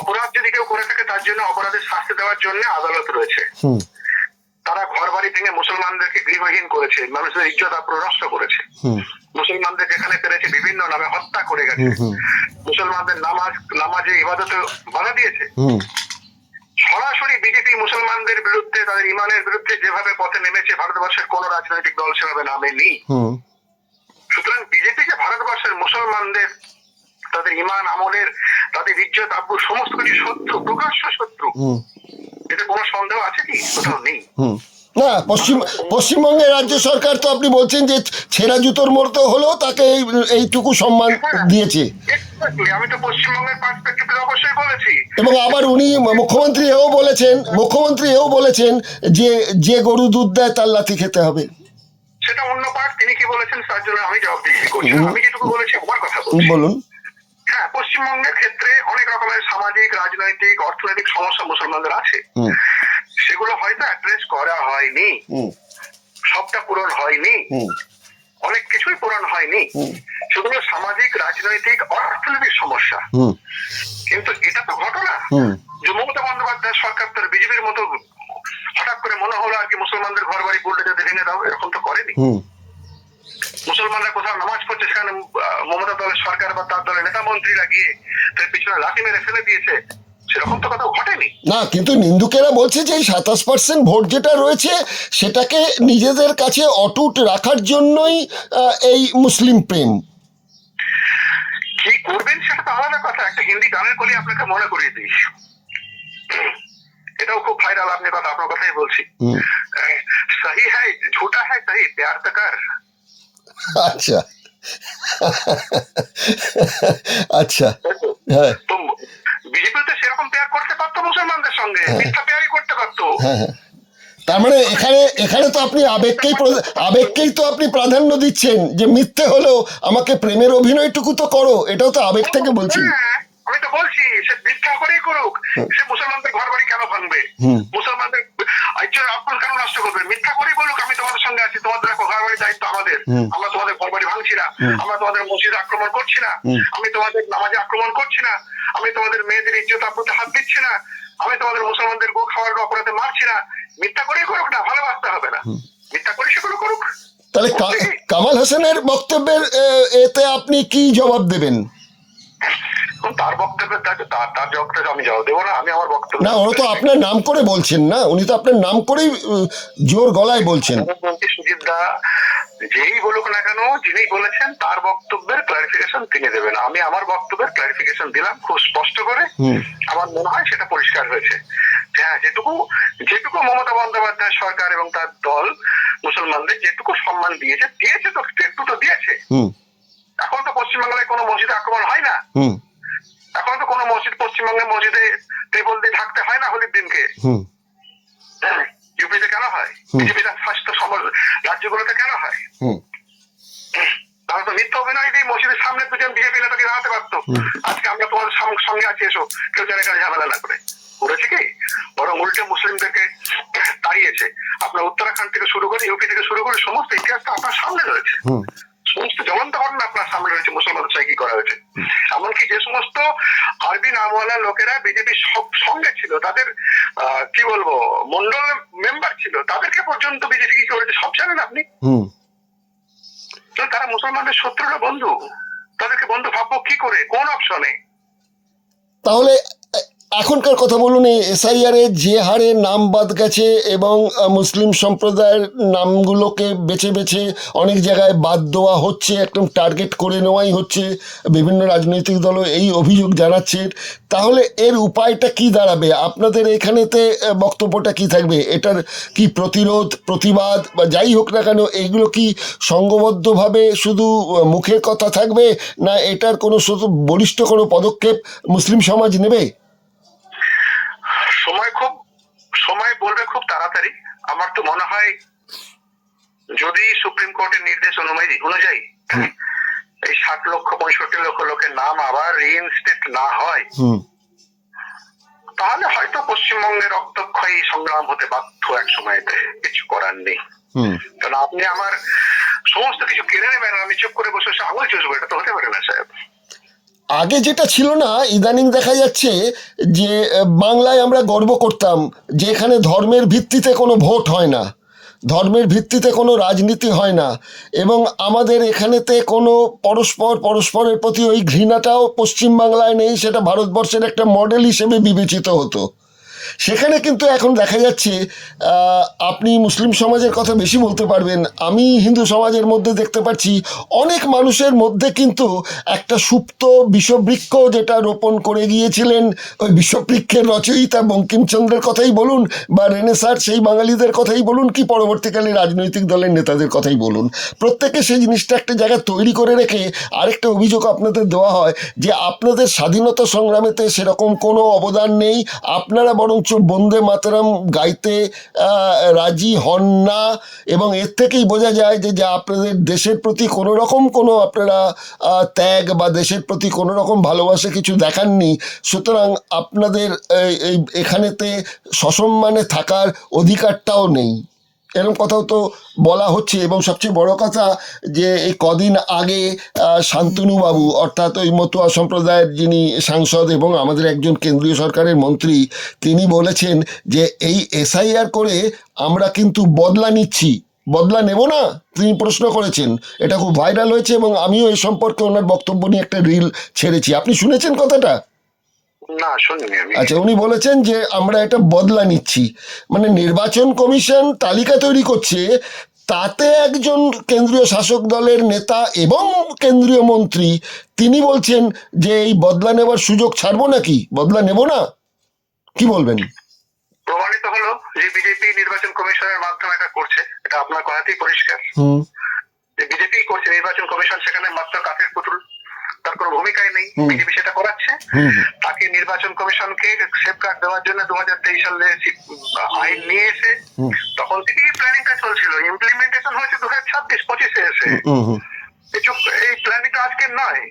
অপরাধ যদি কেউ করে থাকে তার জন্য অপরাধের শাস্তি দেওয়ার জন্য আদালত রয়েছে। তারা ঘর বাড়ি ভেঙে মুসলমানদেরকে গৃহহীন করেছে, মানুষের ইজ্জত আবরু নষ্ট করেছে, মুসলমান কেড়েছে, বিভিন্ন নামে হত্যা করে গেছে, মুসলমানদের নামাজে ইবাদতে বাধা দিয়েছে, সরাসরি বিজেপি মুসলমানদের বিরুদ্ধে, তাদের ইমানের বিরুদ্ধে যেভাবে পথে নেমেছে ভারতবর্ষের কোন রাজনৈতিক দল সেভাবে নামেনি। সুতরাং বিজেপি যে ভারতবর্ষের মুসলমানদের, তাদের ইমান আমলের, তাদের ইজ্জত আব্বু সমস্ত কিছু শত্রু, প্রকাশ্য শত্রু, এতে কোনো সন্দেহ আছে কি? কোথাও নেই। না, পশ্চিমবঙ্গের রাজ্য সরকার তো আপনি বলছেন যে ছেঁড়া জুতোর মতো হলেও তাকে এইটুকু সম্মান দিয়েছে। আমি তো পশ্চিমবঙ্গের পার্সপেক্টিভে অবশ্যই বলেছি। এবং আবার উনি মুখ্যমন্ত্রী এও বলেছেন যে যে গরু দুধ দেয় তার লাথি খেতে হবে। সেটা অন্য পার্ট, তিনি কি বলেছেন তার জন্য আমি জবাবদিহি করছি। আমি যেটুকু বলেছি আমার কথা বলুন। হ্যাঁ, পশ্চিমবঙ্গের ক্ষেত্রে অনেক রকমের সামাজিক, রাজনৈতিক, অর্থনৈতিক সমস্যা মুসলমানদের আছে, সেগুলো হয়তো অ্যাড্রেস করা হয়নি, সবটা পূরণ হয়নি, অনেক কিছুই পূরণ হয়নি, সেগুলো সামাজিক, রাজনৈতিক, অর্থনৈতিক সমস্যা। কিন্তু এটা তো ঘটনা যে মমতা বন্দ্যোপাধ্যায় সরকার তার বিজেপির মতো হঠাৎ করে মনে হলো আর কি মুসলমানদের ঘর বাড়ি বুলডোজার ভেঙে দাও, এরকম তো করেনি। মুসলমানরা কোথাও নামাজ পড়ছে, সেখানে মমতা দলের সরকার বা তার দলের নেতা মন্ত্রীরা গিয়ে তার পিছনে লাঠি মেরে ফেলে দিয়েছে, সেরকম তো কোথাও ঘটেনি। না, কিন্তু নিন্দুকেরা বলছে যে এই 27% ভোট যেটা রয়েছে সেটাকে নিজেদের কাছে অটুট রাখার জন্যই এই মুসলিম প্রেম। কি করবেন সেটা তো আলাদা কথা। একটা হিন্দি গানের কলি আপনাকে মনে করিয়ে দিই, এটাও খুব ভাইরাল, আপনি কথা আপনার কথাই বলছি, সহি হ্যায় ঝুটা হ্যায় সহি প্যার তো কর। আচ্ছা আচ্ছা, হ্যাঁ, তো বিজেপি তো সেরকম প্যার করতে পারতো মুসলমানদের সঙ্গে, মিথ্যা প্যারই করতে পারতো। হ্যাঁ, তার মানে এখানে তো আপনি আবেগকেই তো আপনি প্রাধান্য দিচ্ছেন, যে মিথ্যে হলেও আমাকে প্রেমের অভিনয়টুকু তো করো, এটাও তো আবেগ থেকে বলছেন। আমি তো বলছি সে মিথ্যা করেই করুক, সে মুসলমানদের ঘর বাড়ি কেন ভাঙবে, মুসলমানদের আপনার কেন নষ্ট করবে, মিথ্যা করেই বলুক আমি তোমাদের সঙ্গে আছি, তোমাদের ঘর বাড়ির দায়িত্ব আমাদের, আমরা তোমাদের ঘর বাড়ি ভাঙছি না, আমরা তোমাদের মসজিদে আক্রমণ করছি না, আমি তোমাদের নামাজে আক্রমণ করছি না, আমি তোমাদের মেয়েদের ইজ্জত আব্রুতে হাত দিচ্ছি না, আমি তোমাদের মুসলমানদের গো খাওয়ার অপরাধে মারছি না। মিথ্যা করেই করুক না, ভালোবাসতে হবে না, মিথ্যা করে সেগুলো করুক। তাহলে কামাল হোসেনের বক্তব্যের এতে আপনি কি জবাব দেবেন? তার বক্তব্যের তার জবাবটা আমি জবাব দেবো না, আমি আমার বক্তব্য না, ওরা তো আপনার নাম করে বলছেন না, উনি তো আপনার নাম করেই জোর গলায় বলছেন। সুজিত দা যেই বলুক না কেন, যিনি বলেছেন তার বক্তব্যের ক্লারিফিকেশন তিনি দেবেন। আমি আমার বক্তব্যের ক্লারিফিকেশন দিলাম খুব স্পষ্ট করে, আমার মনে হয় সেটা পরিষ্কার হয়েছে। হ্যাঁ, যেটুকু মমতা বন্দ্যোপাধ্যায় সরকার এবং তার দল মুসলমানদের যেটুকু সম্মান দিয়েছে তো একটু তো দিয়েছে। এখন তো পশ্চিমবাংলায় কোনো মসজিদে আক্রমণ হয় না, এখন তো কোনো পশ্চিমবঙ্গের মসজিদে ত্রিপল দিয়ে ঢাকতে হয় না হোলির দিনকে। ইউপিতে কেন হয়, বিজেপির শাসিত রাজ্যগুলোতে কেন হয়? তাহলে তো মিথ্যা অভিনয় দিয়ে মসজিদের সামনে দুজন বিজেপি নেতাকে দাঁড়াতে পারতো, আজকে আমরা তোমাদের সঙ্গে আছি এসো, কেউ জানে কাছে ঝামেলা না করে। করেছে কি? বরং উল্টে মুসলিমদেরকে তাড়িয়েছে। আপনার উত্তরাখণ্ড থেকে শুরু করে ইউপি থেকে শুরু করে সমস্ত ইতিহাসটা আপনার সামনে রয়েছে, সমস্ত জ্বলন্ত ঘটনা আপনার সামনে রয়েছে, মুসলমানদের সঙ্গে কি করা হয়েছে। এমনকি যে সমস্ত আরবি নামওয়ালা লোকেরা বিজেপির সঙ্গে ছিল, তাদের কি বলবো মন্ডল মেম্বার ছিল, তাদেরকে পর্যন্ত বিজেপি কি করেছে সব জানেন আপনি। তারা মুসলমানদের শত্রু না বন্ধু, তাদেরকে বন্ধু ভাববো কি করে, কোন অপশনে? তাহলে এখনকার কথা বলুন, এই এসআইআর এর যে হারে নাম বাদ গেছে এবং মুসলিম সম্প্রদায়ের নামগুলোকে বেছে বেছে অনেক জায়গায় বাদ দেওয়া হচ্ছে, একদম টার্গেট করে নেওয়াই হচ্ছে, বিভিন্ন রাজনৈতিক দলও এই অভিযোগ জানাচ্ছে, তাহলে এর উপায়টা কি দাঁড়াবে? আপনাদের এখানেতে বক্তব্যটা কি থাকবে? এটার কি প্রতিরোধ, প্রতিবাদ বা যাই হোক না কেন, এইগুলো কি সংঘবদ্ধভাবে শুধু মুখের কথা থাকবে, না এটার কোনো বলিষ্ঠ কোনো পদক্ষেপ মুসলিম সমাজ নেবে? সময় বলবে খুব তাড়াতাড়ি। আমার তো মনে হয় যদি সুপ্রিম কোর্টের নির্দেশ অনুযায়ী এই 60,65 লক্ষ লোকের নাম আবার রিইনস্টেট না হয়, তাহলে হয়তো পশ্চিমবঙ্গের রক্তক্ষয়ী সংগ্রাম হতে বাধ্য এক সময়তে, কিছু করার নেই। কারণ আপনি আমার সমস্ত কিছু কেড়ে নেবেন, আমি চুপ করে বসে আঙুল চুষবো, এটা তো হতে পারে না সাহেব। আগে যেটা ছিল না, ইদানিং দেখা যাচ্ছে যে বাংলায় আমরা গর্ব করতাম যে এখানে ধর্মের ভিত্তিতে কোনো ভোট হয় না, ধর্মের ভিত্তিতে কোনো রাজনীতি হয় না, এবং আমাদের এখানেতে কোনো পরস্পরের প্রতি ওই ঘৃণাটাও পশ্চিমবাংলায় নেই, সেটা ভারতবর্ষের একটা মডেল হিসেবে বিবেচিত হতো। সেখানে কিন্তু এখন দেখা যাচ্ছে, আপনি মুসলিম সমাজের কথা বেশি বলতে পারবেন, আমি হিন্দু সমাজের মধ্যে দেখতে পাচ্ছি অনেক মানুষের মধ্যে কিন্তু একটা সুপ্ত বিষবৃক্ষ যেটা রোপণ করে গিয়েছিলেন ওই বিষবৃক্ষের রচয়িতা বঙ্কিমচন্দ্রের কথাই বলুন, বা রেনেসার সেই বাঙালিদের কথাই বলুন, কি পরবর্তীকালে রাজনৈতিক দলের নেতাদের কথাই বলুন, প্রত্যেকে সেই জিনিসটা একটা জায়গায় তৈরি করে রেখে আরেকটা অভিযোগ আপনাদের দেওয়া হয় যে আপনাদের স্বাধীনতা সংগ্রামেতে সেরকম কোনো অবদান নেই, আপনারা বরঞ্চ বন্দে মাতরম গাইতে রাজি হন না, এবং এর থেকেই বোঝা যায় যে আপনাদের দেশের প্রতি কোনো রকম কোনো আপনারা ত্যাগ বা দেশের প্রতি কোনো রকম ভালোবাসা কিছু দেখাননি, সুতরাং আপনাদের এখানেতে সসম্মানে থাকার অধিকারটাও নেই, এরকম কথাও তো বলা হচ্ছে। এবং সবচেয়ে বড় কথা যে এই কদিন আগে শান্তনুবাবু, অর্থাৎ ওই মতুয়া সম্প্রদায়ের যিনি সাংসদ এবং আমাদের একজন কেন্দ্রীয় সরকারের মন্ত্রী, তিনি বলেছেন যে এই এসআইআর করে আমরা কিন্তু বদলা নিচ্ছি, বদলা নেব না, তিনি প্রশ্ন করেছেন। এটা খুব ভাইরাল হয়েছে এবং আমিও এই সম্পর্কে ওনার বক্তব্য নিয়ে একটা রিল ছেড়েছি। আপনি শুনেছেন কথাটা? না, শুনিনি আমি। আচ্ছা, উনি বলেছেন যে আমরা এটা বদলা নিচ্ছি, মানে নির্বাচন কমিশন তালিকা তৈরি করছে, তাতে একজন কেন্দ্রীয় শাসক দলের নেতা এবং কেন্দ্রীয় মন্ত্রী তিনি বলছেন যে এই বদলা নেওয়ার সুযোগ ছাড়বো নাকি, বদলা নেব না, কি বলবেন? প্রমাণিত হলো যে বিজেপি নির্বাচন কমিশনের মাধ্যমে এটা করছে, এটা আপনার কথাতেই পরিষ্কার যে বিজেপি করছে। নির্বাচন কমিশন সেখানে মাত্র কাঠের পুতুল, তার কোনো ভূমিকাই নেই, বিজেপি সেটা করাচ্ছে। তাকে নির্বাচন কমিশনকে সেফগার্ড দেওয়ার জন্য 2023 সালে আইন নিয়ে এসে তখন থেকেই প্ল্যানিংটা চলছিল, ইমপ্লিমেন্টেশন হয়েছে 2026-25-এ এসে। এই প্ল্যানিংটা আজকের নয়।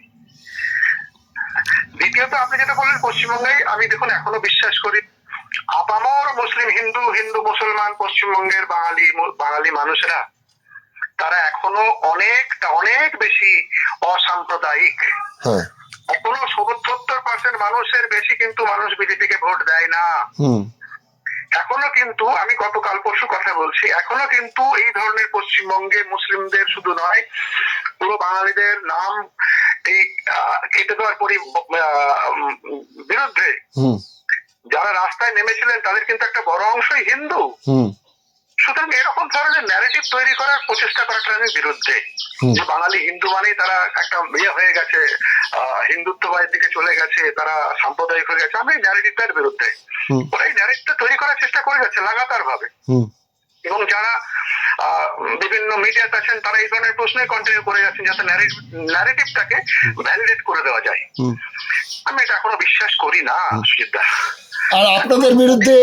দ্বিতীয়ত আপনি যেটা বললেন পশ্চিমবঙ্গে, আমি দেখুন এখনো বিশ্বাস করি আপামর মুসলিম হিন্দু মুসলমান পশ্চিমবঙ্গের বাঙালি মানুষরা তারা এখনো অনেক বেশি অসাম্প্রদায়িক। এখনো 70% মানুষের বেশি কিন্তু মানুষ বিজেপিকে ভোট দেয় না। এখনো কিন্তু, আমি গতকাল পরশু কথা বলছি, এখনো কিন্তু এই ধরনের পশ্চিমবঙ্গে মুসলিমদের শুধু নয় পুরো বাঙালিদের নাম এই কেটে দেওয়ার বিরুদ্ধে যারা রাস্তায় নেমেছিলেন তাদের কিন্তু একটা বড় অংশই হিন্দু। সুতরাং এরকম ধরনের ন্যারেটিভ তৈরি করার প্রচেষ্টা করাটার আমি বিরুদ্ধে, যে বাঙালি হিন্দু মানেই তারা একটা হয়ে গেছে, হিন্দুত্ববাদের দিকে চলে গেছে, তারা সাম্প্রদায়িক হয়ে গেছে, আমি ন্যারেটিভটার বিরুদ্ধে। ওরা এই ন্যারেটিভটা তৈরি করার চেষ্টা করে যাচ্ছে লাগাতার ভাবে, এবং যারা বিভিন্ন মিডিয়াতে আছেন তারা এই ধরনের প্রশ্নই কন্টিনিউ করে যাচ্ছেন যাতে ন্যারেটিভটাকে ভ্যালিডেট করে দেওয়া যায়। আমি এটা এখনো বিশ্বাস করি না সুজিতদা। আর আপনাদের বিরুদ্ধে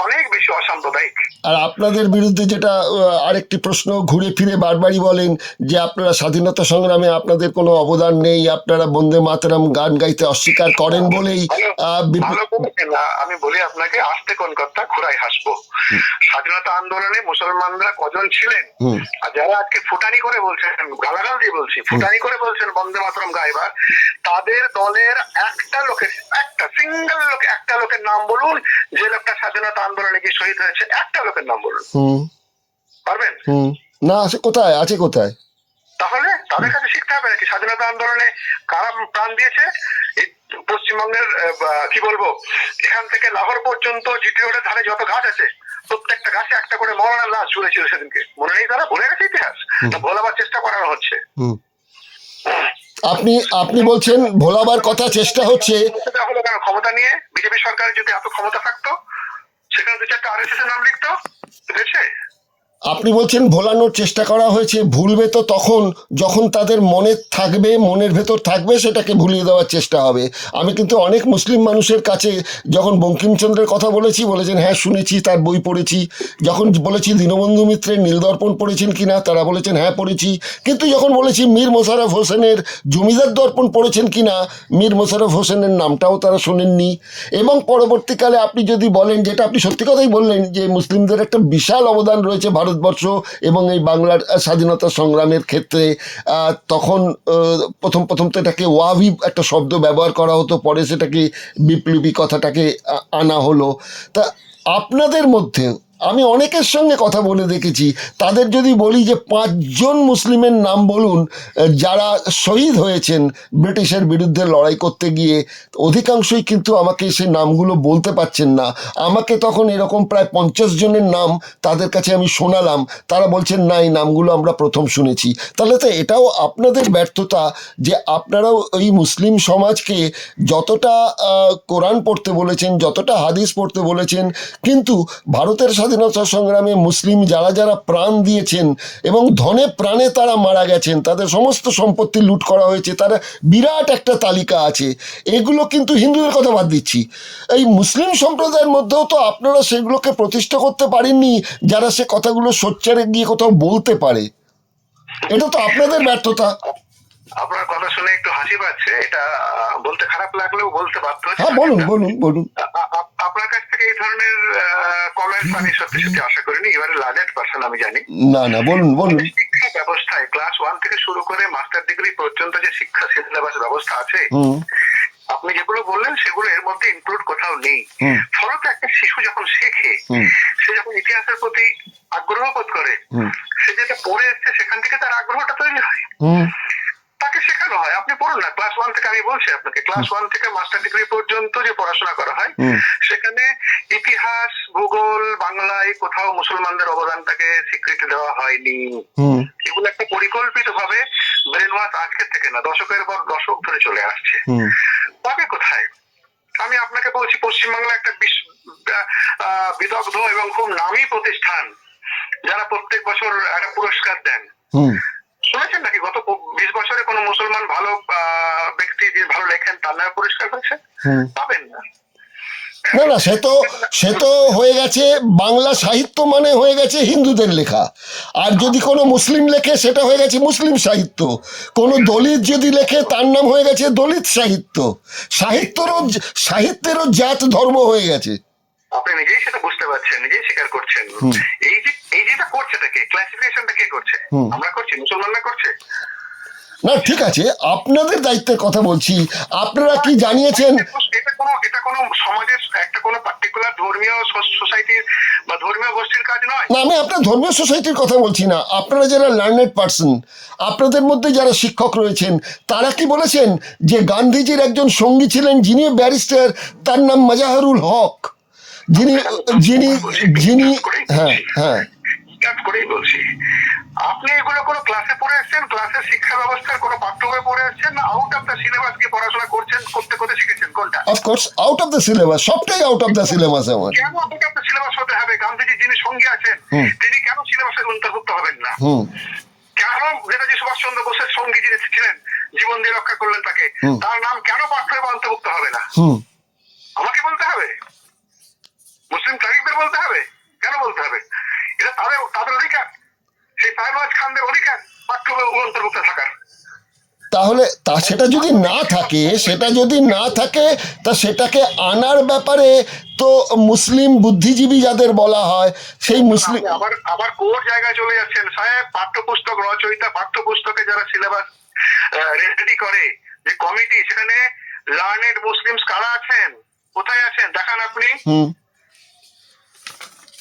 অনেক বেশি অসাম্প্রদায়িক। আর আপনাদের বিরুদ্ধে যেটা আরেকটি প্রশ্ন ঘুরে ফিরে বারবারই বলেন যে আপনারা স্বাধীনতা সংগ্রামে আপনাদের কোনো অবদান নেই, আপনারা বন্দে মাতরম গান গাইতে অস্বীকার করেন বলেই। আমি বলি আপনাকে, আস্তে কোন কথা ঘুরাই হাসবো। স্বাধীনতা আন্দোলনে মুসলমানরা কজন ছিলেন, আর যারা আজকে ফুটানি করে বলছেন, গালাগাল দিয়ে বলছি, ফুটানি করে বলছেন বন্দে মাতরম গাইবার, তাদের দলের একটা লোকের নাম বলুন যে লোকটা স্বাধীনতা আন্দোলনে গিয়ে শহীদ হয়েছে, একটা লোকের নাম বলুন, পারবেন? না, আছে কোথায়, আছে কোথায়? তাহলে তাদের কাছে শিখতে হবে নাকি স্বাধীনতা আন্দোলনে কারা প্রাণ দিয়েছে? পশ্চিমবঙ্গের কি বলবো, এখান থেকে লাহোর পর্যন্ত জিটি রোডের ধারে যত গাছ আছে প্রত্যেকটা গাছে একটা করে মৌলানার লাশ ঝুলেছিল সেদিনকে, মনে নেই? তারা ভুলে গেছে ইতিহাস, ভোলাবার চেষ্টা করানো হচ্ছে। আপনি বলছেন ভোলাবার কথা চেষ্টা হচ্ছে, হলো কেন? ক্ষমতা নিয়ে বিজেপি সরকারের যদি এত ক্ষমতা থাকতো সেখানে 2-4টা আরএসএস এর নাম লিখতো, বুঝেছে? আপনি বলছেন ভোলানোর চেষ্টা করা হয়েছে, ভুলবে তো তখন যখন তাদের মনের ভেতর থাকবে সেটাকে ভুলিয়ে দেওয়ার চেষ্টা হবে। আমি কিন্তু অনেক মুসলিম মানুষের কাছে যখন বঙ্কিমচন্দ্রের কথা বলেছেন হ্যাঁ শুনেছি, তার বই পড়েছি। যখন বলেছি দীনবন্ধু মিত্রের নীলদর্পণ পড়েছেন কিনা, তারা বলেছেন হ্যাঁ পড়েছি। কিন্তু যখন বলেছি মীর মোশাররফ হোসেনের জমিদার দর্পণ পড়েছেন কিনা, মীর মোশাররফ হোসেনের নামটাও তারা শোনেননি। এবং পরবর্তীকালে আপনি যদি বলেন, যেটা আপনি সত্যি কথাই বললেন, যে মুসলিমদের একটা বিশাল অবদান রয়েছে ভারতবর্ষ এবং এই বাংলার স্বাধীনতা সংগ্রামের ক্ষেত্রে, তখন প্রথম তো এটাকে ওয়াহাবি একটা শব্দ ব্যবহার করা হতো, পরে সেটাকে বিপ্লবী কথাটাকে আনা হলো। তা আপনাদের মধ্যে আমি অনেকের সঙ্গে কথা বলে দেখেছি, তাদের যদি বলি যে 5 জন মুসলিমের নাম বলুন যারা শহীদ হয়েছেন ব্রিটিশের বিরুদ্ধে লড়াই করতে গিয়ে, অধিকাংশই কিন্তু আমাকে সেই নামগুলো বলতে পারছেন না। আমাকে তখন এরকম প্রায় 50 জনের নাম তাদের কাছে আমি শোনালাম, তারা বলছেন না এই নামগুলো আমরা প্রথম শুনেছি। তাহলে তো এটাও আপনাদের ব্যর্থতা যে আপনারাও ওই মুসলিম সমাজকে যতটা কোরআন পড়তে বলেছেন, যতটা হাদিস পড়তে বলেছেন, কিন্তু ভারতের স্বাধীনতা সংগ্রামে মুসলিম যারা যারা প্রাণ দিয়েছেন এবং ধনে প্রাণে তারা মারা গেছেন, তাদের সমস্ত সম্পত্তি লুট করা হয়েছে, তারা বিরাট একটা তালিকা আছে। এগুলো কিন্তু হিন্দুদের কথা বাদ দিচ্ছি, এই মুসলিম সম্প্রদায়ের মধ্যেও তো আপনারা সেগুলোকে প্রতিষ্ঠা করতে পারেননি, যারা সে কথাগুলো সোচ্চারে গিয়ে কোথাও বলতে পারে। এটা তো আপনাদের ব্যর্থতা। আপনার কথা শুনে একটু হাসি পাচ্ছে, এটা বলতে খারাপ লাগলেও বলতে বাধ্য হচ্ছি। হ্যাঁ, বলুন বলুন বলুন। আপনার কাছ থেকে এই ধরনের কমেন্টস আমি সত্যি সত্যি আশা করিনি। এবারে লার্নেড পার্সন আমি জানি। না না, বলুন বলুন। শিক্ষা ব্যবস্থায় ক্লাস 1 থেকে শুরু করে মাস্টার ডিগ্রি পর্যন্ত যে শিক্ষা সিলেবাস ব্যবস্থা আছে, আপনি যেগুলো বললেন সেগুলো এর মধ্যে ইনক্লুড কোথাও নেই। ফলত একটা শিশু যখন শেখে, সে যখন ইতিহাসের প্রতি আগ্রহ বোধ করে, সে যেটা পড়ে এসছে সেখান থেকে তার আগ্রহটা তৈরি হয়, তাকে শেখানো হয়। আপনি পড়ুন না, ক্লাস 1 থেকে, আমি বলছি আপনাকে, ক্লাস 1 থেকে মাস্টার ডিগ্রি পর্যন্ত যে পড়াশোনা করা হয়, সেখানে ইতিহাস, ভূগোল, বাংলায় কোথাও মুসলমানদের অবদানটাকে স্বীকৃতি দেওয়া হয়নি। এগুলো একটা পরিকল্পিত ভাবে ব্রেন ওয়াশ আজকের থেকে না, দশকের পর দশক ধরে চলে আসছে। তবে কোথায়, আমি আপনাকে বলছি, পশ্চিমবাংলা একটা বিদগ্ধ এবং খুব নামী প্রতিষ্ঠান, যারা প্রত্যেক বছর একটা পুরস্কার দেন। শুনেছেন নাকি গত 20 বছরে কোনো মুসলমান ভালো ব্যক্তি যে ভালো লেখেন তার নামে পুরস্কার হয়েছে? পাবেন না। না না, সে তো হয়ে গেছে বাংলা সাহিত্য, মানে হয়ে গেছে হিন্দুদের লেখা। আর যদি কোনো মুসলিম লেখে সেটা হয়ে গেছে মুসলিম সাহিত্য। কোনো দলিত যদি লেখে তার নাম হয়ে গেছে দলিত সাহিত্য। সাহিত্যেরও জাত ধর্ম হয়ে গেছে। আপনি নিজেই সেটা বুঝতে পারছেন, নিজেই স্বীকার করছেন। এই যেটা করছে তাকে ক্লাসিফিকেশনটা কে করছে? আমরা করছি, মুসলমানরা করছে না। ঠিক আছে, আপনাদের দায়িত্বের কথা বলছি। আপনারা কি জানিয়েছেন? এটা কোনো সমাজের একটা কোনো পার্টিকুলার ধর্মীয় সোসাইটির বা ধর্মীয় গোষ্ঠীর কাজ নয়। না, আমি আপনার ধর্মীয় সোসাইটির কথা বলছি না। আপনারা যারা লার্নেড পার্সন, আপনাদের মধ্যে যারা শিক্ষক রয়েছেন, তারা কি বলেছেন যে গান্ধীজির একজন সঙ্গী ছিলেন যিনি ব্যারিস্টার, তার নাম মাজাহারুল হক, যিনি যিনি যিনি হ্যাঁ হ্যাঁ করেই বলছি, আপনি এগুলো কোনো ক্লাসে পড়ে এসছেন, ক্লাসের শিক্ষা ব্যবস্থার কোনো পাঠ্যবই পড়ে এসছেন, না আউট অফ দ্য সিলেবাস কি পড়াশোনা করছেন, করতে করতে শিখেছেন? কোনটা? Of course out of the syllabus, সবটাই আউট অফ দ্য সিলেবাস। আমার কেন আউট অফ দ্য সিলেবাস হতে হবে? গান্ধীজি যিনি সঙ্গী আছেন তিনি কেন সিলেবাসের অন্তর্ভুক্ত হবেন না? কেন নেতাজি সুভাষচন্দ্র বোসের সঙ্গী যিনি ছিলেন, জীবন দিয়ে রক্ষা করলেন তাকে, তার নাম কেন পাঠ্য বা অন্তর্ভুক্ত হবে না? আমাকে বলতে হবে? মুসলিম তারিখদের বলতে হবে? কেন বলতে হবে? এটা তাদের অধিকার, সেই শাহনওয়াজ খানদের অধিকার পাঠ্য অন্তর্ভুক্ত থাকার। তাহলে সেটা যদি না থাকে তা সেটাকে আনার ব্যাপারে তো মুসলিম বুদ্ধিজীবী যাদের বলা হয়, সেই মুসলিম আবার কোর জায়গায় চলে যাচ্ছেন সাহেব। পাঠ্যপুস্তক রচয়িতা, পাঠ্যপুস্তকে যারা সিলেবাস রেডি করে যে কমিটি, সেখানে লার্নেড মুসলিমস কারা আছেন? কোথায় আছেন দেখান আপনি।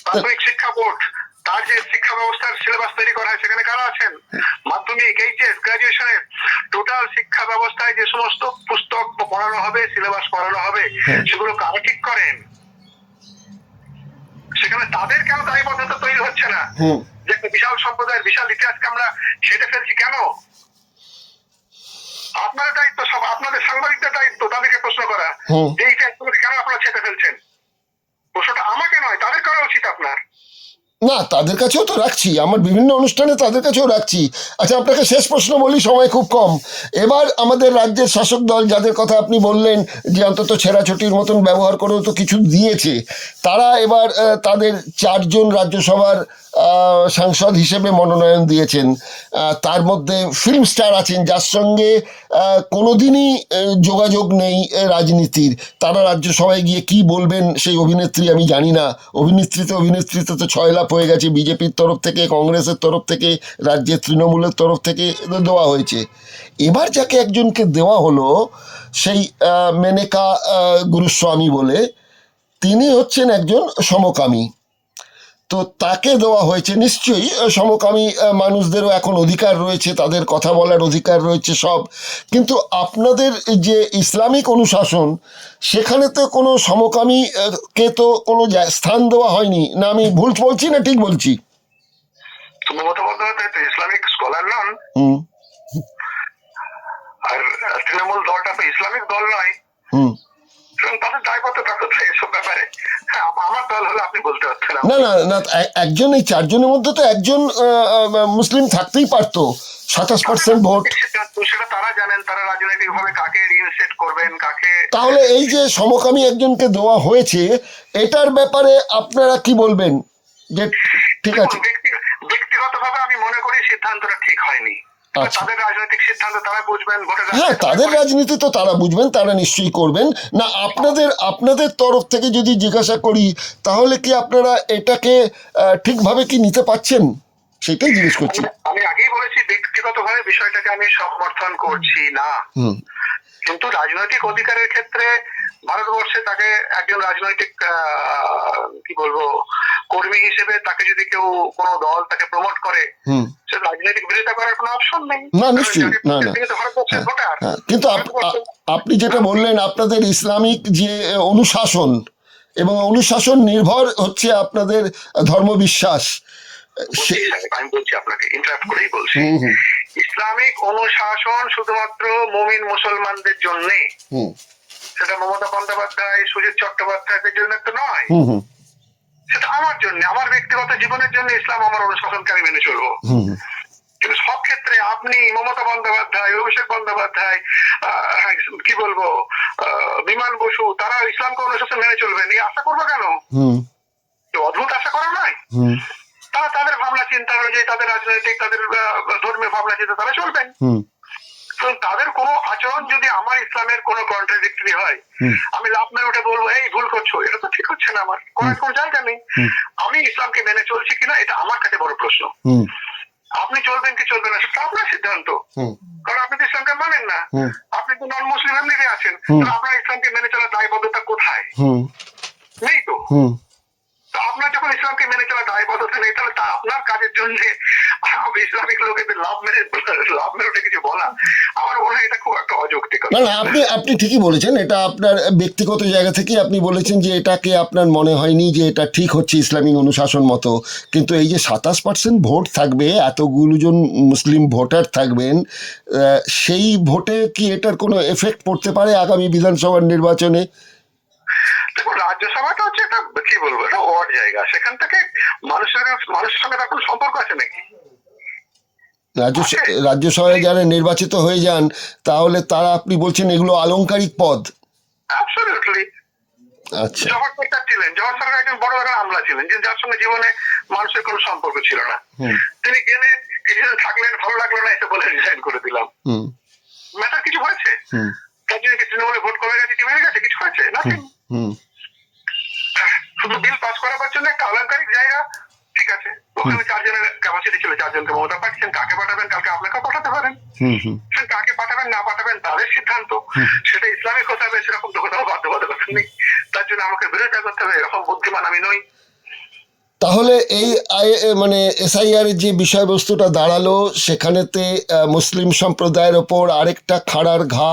প্রাথমিক শিক্ষা বোর্ড, তার যে শিক্ষা ব্যবস্থার সিলেবাস তৈরি করা হয় সেখানে কারা আছেন? মাধ্যমিক, এইচএস, গ্রাজুয়েশনের টোটাল শিক্ষা ব্যবস্থায় যে সমস্ত পুস্তক পড়ানো হবে, সিলেবাস পড়ানো হবে, সেগুলো কারা ঠিক করেন? সেখানে তাদের কেন দায়বদ্ধতা তৈরি হচ্ছে না যে একটা বিশাল সম্প্রদায়ের বিশাল ইতিহাসকে আমরা ছেটে ফেলছি কেন? আপনাদের দায়িত্ব, সব আপনাদের সাংবাদিকদের দায়িত্ব তাদেরকে প্রশ্ন করা যে এই ইতিহাসগুলোকে কেন আপনারা ছেটে ফেলছেন। প্রশ্নটা আমাকে নয়, তাদের করা উচিত আপনার। না, তাদের কাছেও তো রাখছি, আমার বিভিন্ন অনুষ্ঠানে তাদের কাছেও রাখছি। আচ্ছা, আপনাকে শেষ প্রশ্ন বলি, সময় খুব কম। এবার আমাদের রাজ্যের শাসক দল, যাদের কথা আপনি বললেন যে অন্তত ছেঁড়াছুটির মতন ব্যবহার করেও তো কিছু দিয়েছে, তারা এবার তাদের 4 জন রাজ্যসভার সাংসদ হিসেবে মনোনয়ন দিয়েছেন। তার মধ্যে ফিল্ম স্টার আছেন যার সঙ্গে কোনোদিনই যোগাযোগ নেই রাজনীতির। তারা রাজ্যসভায় গিয়ে কি বলবেন সেই অভিনেত্রী আমি জানি না। অভিনেত্রীতে তো 6 লাখ হয়ে গেছে, বিজেপির তরফ থেকে, কংগ্রেসের তরফ থেকে, রাজ্যের তৃণমূলের তরফ থেকে দেওয়া হয়েছে। এবার যাকে একজনকে দেওয়া হলো, সেই মেনকা গুরুস্বামী বলে, তিনি হচ্ছেন একজন সমকামী। তো তাকে দেওয়া হয়েছে। নিশ্চয়ই সমকামী মানুষদেরও এখন অধিকার রয়েছে, তাদের কথা বলার অধিকার রয়েছে সব, কিন্তু আপনাদের যে ইসলামিক অনুশাসন সেখানে তো কোনো সমকামী কে তো কোনো স্থান দেওয়া হয়নি না? আমি ভুল বলছি না ঠিক বলছি? মমতা বন্দ্যোপাধ্যায় তো ইসলামিক স্কলার নন, হুম আর তৃণমূল দলটা তো ইসলামিক দল নয়, হুম তাদের দায়বদ্ধতা কোথায় এসব ব্যাপারে? হ্যাঁ, আমার দল হলে আপনি বলতে পারতেন। না না না, একজন, এই চারজনের মধ্যে তো একজন মুসলিম থাকতেই পারতো। 27% ভোট। সেটা তারা জানেন, তারা রাজনৈতিক ভাবে কাকে রিইনসেট করবেন, কাকে। তাহলে এই যে সমকামী একজনকে দেওয়া হয়েছে, এটার ব্যাপারে আপনারা কি বলবেন? যে ঠিক আছে, ব্যক্তিগতভাবে আমি মনে করি সিদ্ধান্তটা ঠিক হয়নি। আচ্ছা, তাদের রাজনৈতিক সিদ্ধান্ত তারা বুঝবেন, হ্যাঁ তাদের রাজনীতি তো তারা বুঝবেন, তারা নিশ্চয়ই করবেন না। আপনাদের তরফ থেকে যদি জিজ্ঞাসা করি, তাহলে কি আপনারা এটাকে ঠিকভাবে কি নিতে পারছেন, সেটাই জিজ্ঞেস করছি। আমি আগেই বলেছি ব্যক্তিগতভাবে বিষয়টাকে আমি সমর্থন করছি না, কিন্তু রাজনৈতিক অধিকারের ক্ষেত্রে ভারতবর্ষে তাকে একজন রাজনৈতিক কি বলবো কর্মী হিসেবে তাকে যদি কেউ কোনো দল তাকে প্রমোট করে, সে রাজনৈতিক বিরোধিতা করার কোনো অপশন নেই। না নিশ্চয়ই, না না, কিন্তু আপনি যেটা বললেন, আপনাদের ইসলামিক যে অনুশাসন এবং অনুশাসন নির্ভর হচ্ছে আপনাদের ধর্মবিশ্বাস। আমি বলছি আপনাকে, ইন্টারাপ্ট করেই বলছি, ইসলামিক অনুশাসন শুধুমাত্র মুমিন মুসলমানদের জন্য, সেটা মমতা বন্দ্যোপাধ্যায়, সুজিত চট্টোপাধ্যায়ের জন্য তো নয়, সেটা আমার জন্য, আমার ব্যক্তিগত জীবনের জন্য ইসলাম আমার অনুশাসনকে আমি মেনে চলবো। কিন্তু সব ক্ষেত্রে আপনি মমতা বন্দ্যোপাধ্যায়, অভিষেক বন্দ্যোপাধ্যায়, কি বলবো, বিমান বসু, তারা ইসলামকে অনুশাসন মেনে চলবেন এই আশা করবো কেন? অদ্ভুত আশা করা নয়। তারা তাদের ভাবনা চিন্তা অনুযায়ী, তাদের রাজনৈতিক, তাদের ধর্মীয় ভাবনা চিন্তা তারা চলবেন। তাদের কোনো আচরণ যদি আমার ইসলামের কোনো কন্ট্রাডিক্টরি হয়, আমি লাভ মেরে উঠে বলবো এই ভুল করছো, এটা তো ঠিক হচ্ছে না, আমার কোনো জায়গা নেই। আমি ইসলামকে মেনে চলছি কিনা এটা আমার কাছে বড় প্রশ্ন। আপনি চলবেন কি চলবেন না সেটা আপনার সিদ্ধান্ত, কারণ আপনি তো ইসলামকে মানেন না, আপনি তো নন মুসলিম এমনিতে আছেন, আপনার ইসলামকে মেনে চলার দায়বদ্ধতা কোথায়? নেই তো। আপনার যখন ইসলামকে মেনে চলা দায়বদ্ধতা নেই, তাহলে তা আপনার কাজের জন্য ইসলামিক লোকেদের লাভ মেরে কিছু বলা আমার মনে হয় এটা খুব একটা অযৌক্তিক। না না, আপনি ঠিকই বলেছেন, এটা আপনার ব্যক্তিগত জায়গা থেকে আপনি বলেছেন যে এটাকে আপনার মনে হয়নি যে এটা ঠিক হচ্ছে ইসলামিক অনুশাসন মতো, কিন্তু এই যে 27% ভোট থাকবে, এতগুলো জন মুসলিম ভোটার থাকবেন, সেই ভোটে কি এটার কোনো এফেক্ট পড়তে পারে আগামী বিধানসভার নির্বাচনে? দেখুন, রাজ্যসভাটা হচ্ছে একটা কি বলবো, একটা ওয়ার্ড জায়গা, সেখান থেকে মানুষের সঙ্গে এখন সম্পর্ক আছে নাকি? রাজ্যসভায় যারা নির্বাচিত হয়ে যান, তাহলে তারা, আপনি বলছেন এগুলো আলংকারিক পদ? অ্যাবসলিউটলি। আচ্ছা, জওয়াহর সরকার ছিলেন, জওয়াহর সরকার একজন বড় ধরনের আমলা ছিলেন, যার সঙ্গে জীবনে মানুষের কোনো সম্পর্ক ছিল না। তিনি গেলেন, কিছুদিন থাকলেন, ভালো লাগলো না, এসে বলে রিজাইন করে দিলাম। ম্যাটার কিছু হয়েছে? তার জন্য তৃণমূলে ভোট কমে গেছে কি বেড়ে গেছে? কিছু হয়েছে না। শুধু বিল পাস করাবার জন্য একটা আলংকারিক জায়গা, ঠিক আছে, ওখানে 4 জনের ক্যাপাসিটি ছিল, 4 জনকে মমতা পাচ্ছেন, কাকে পাঠাবেন, কালকে আপনাকেও পাঠাতে পারেন, কাকে পাঠাবেন না পাঠাবেন তাদের সিদ্ধান্ত, সেটা ইসলামিক হতে হবে সেরকম তো কোথাও বাধ্যবাধকতা নেই, তার জন্য আমাকে বিরোধিতা করতে হবে এরকম বুদ্ধিমান আমি নই। তাহলে এই মানে এসআইআর এর যে বিষয়বস্তুটা দাঁড়ালো, সেখানেতে মুসলিম সম্প্রদায়ের ওপর আরেকটা খাড়ার ঘা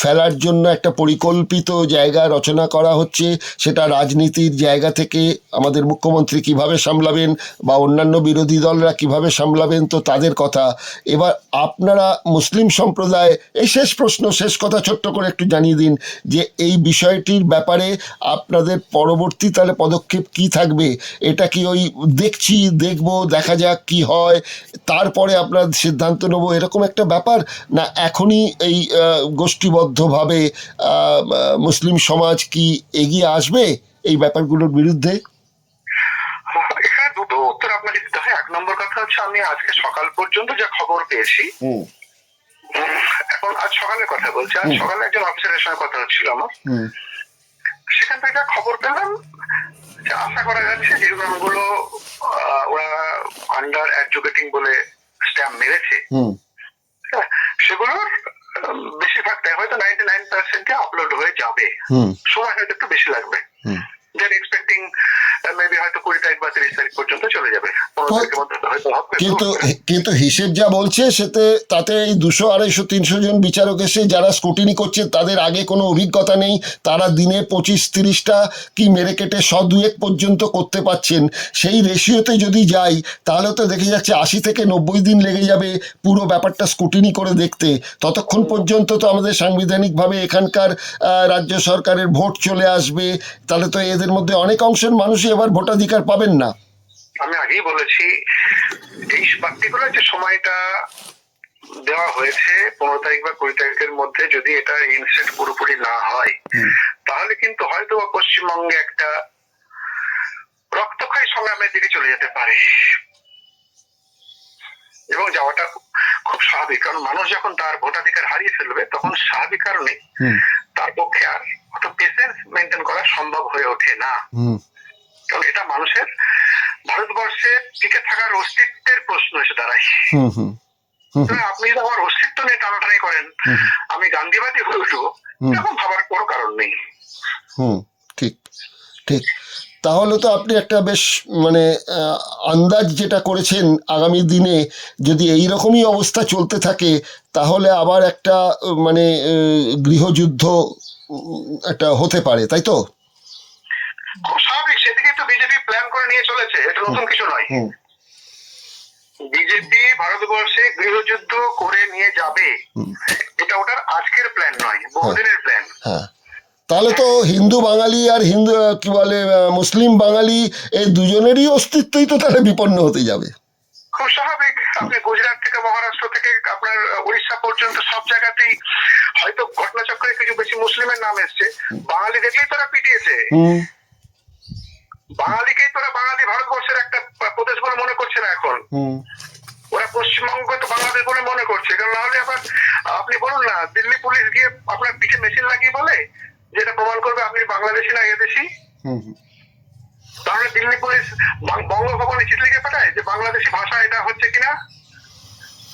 ফেলার জন্য একটা পরিকল্পিত জায়গা রচনা করা হচ্ছে। সেটা রাজনীতির জায়গা থেকে আমাদের মুখ্যমন্ত্রী কিভাবে সামলাবেন বা অন্যান্য বিরোধী দলরা কিভাবে সামলাবেন তো তাদের কথা। এবার আপনারা মুসলিম সম্প্রদায়, এই শেষ প্রশ্ন, শেষ কথা ছোট্ট করে একটু জানিয়ে দিন যে এই বিষয়টির ব্যাপারে আপনাদের পরবর্তী তাহলে পদক্ষেপ কি থাকবে? এটা কি ওই দেখবো দেখা যাক কি হয়, তারপরে আপনার সিদ্ধান্ত নেবো, এরকম একটা ব্যাপার, না এখনই এই গোষ্ঠীবদ্ধভাবে মুসলিম সমাজ কি এগিয়ে আসবে এই ব্যাপারগুলোর বিরুদ্ধে? এখানে দুটো উত্তর আপনাকে দিতে হয়। 1 নম্বর কথা হচ্ছে, আমি আজকে সকাল পর্যন্ত যা খবর পেয়েছি, এখন আজ সকালের কথা বলছি, আজ সকালে একজন অফিসারের সঙ্গে কথা হচ্ছিল আমার, সেখান থেকে যা খবর পেলাম, আশা করা যাচ্ছে যে গুলো ওরা আন্ডার অ্যাডভোকেটিং বলে স্ট্যাম্প মেরেছে, সেগুলোর বেশিরভাগটাই হয়তো 99% আপলোড হয়ে যাবে, সময় হয়তো একটু বেশি লাগবে। They're expecting মেবি হয়তো 20 তারিখ বা 30 তারিখ পর্যন্ত চলে যাবে, 15 তারিখের মধ্যে হয়তো হবে। কিন্তু হিসেব যা বলছে তাতে এই 200, 250, 300 জন বিচারক এসে যারা স্ক্রুটিনি করছে তাদের আগে কোনো অভিজ্ঞতা নেই, তারা দিনে 25-30টা কি মেরে কেটে 100-200 পর্যন্ত করতে পারছেন। সেই রেশিওতে যদি যাই তাহলে তো দেখে যাচ্ছে 80 থেকে 90 দিন লেগে যাবে পুরো ব্যাপারটা স্ক্রুটিনি করে দেখতে। ততক্ষণ পর্যন্ত তো আমাদের সাংবিধানিকভাবে এখানকার রাজ্য সরকারের ভোট চলে আসবে, তাহলে তো এদের মধ্যে অনেক অংশের মানুষই এবার ভোটাধিকার পাবেন না। আমি আগেই বলেছি, এই পার্টিকুলার যে সময়টা দেওয়া হয়েছে 15 তারিখ বা 20 তারিখের মধ্যে যদি এটা ইনস্টেট পুরোপুরি না হয়, তাহলে কিন্তু হয়তো পশ্চিমবঙ্গে একটা রক্তক্ষয়ী সংগ্রামের দিকে চলে যেতে পারে, এবং যাওয়াটা খুব স্বাভাবিক। কারণ মানুষ যখন তার ভোটাধিকার হারিয়ে ফেলবে তখন স্বাভাবিক কারণে তার পক্ষে আর অত পেশেন্স মেনটেন করা সম্ভব হয়ে ওঠে না। কারণ এটা মানুষের ভারতবর্ষে টিকে থাকার অস্তিত্বের প্রশ্ন এসে দাঁড়ায়। আপনি যদি আমার অস্তিত্ব নিয়ে টানাটানি করেন, আমি গান্ধীবাদী হয়ে উঠবো, এরকম ভাবার কোনো কারণ নেই। ঠিক ঠিক। তাহলে তো আপনি একটা বেশ মানে আন্দাজ যেটা করেছেন আগামী দিনে যদি এই রকমই অবস্থা চলতে থাকে তাহলে আবার একটা মানে গৃহযুদ্ধ একটা হতে পারে, তাই তো? খুব স্বাভাবিক, সেদিকে তো বিজেপি প্ল্যান করে নিয়ে চলেছে, এটা নতুন কিছু নয়। বিজেপি ভারতবর্ষে গৃহযুদ্ধ করে নিয়ে যাবে, এটা ওটার আজকের প্ল্যান নয়, বহুদিনের প্ল্যান। হ্যাঁ, তাহলে তো হিন্দু বাঙালি আর হিন্দু কি বলে মুসলিম বাঙালি এই দুজনেরই অস্তিত্বই তো তাহলে বিপন্ন হতে যাবে। খুব স্বাভাবিক। আপনি গুজরাট থেকে মহারাষ্ট্র থেকে আপনার উড়িষ্যা পর্যন্ত সব জায়গাতেই হয়তো ঘটনাচক্রে কিছু বেশি মুসলিমের নাম এসছে, বাঙালি দেখলেই তারা পিটিয়েছে। বাঙালিকেই তোরা বাঙালি ভারতবর্ষের একটা প্রদেশ বলে মনে করছে না এখন, ওরা পশ্চিমবঙ্গ তো বাংলাদেশ বলে মনে করছে। কারণ নাহলে আবার আপনি বলুন না, দিল্লি পুলিশ গিয়ে আপনার পিঠে মেশিন লাগিয়ে বলে যেটা প্রমাণ করবে আপনি বাংলাদেশি না এদেশি, তাহলে দিল্লি পুলিশ বঙ্গভবনে চিঠি লিখে পাঠায় যে বাংলাদেশি ভাষা এটা হচ্ছে কিনা।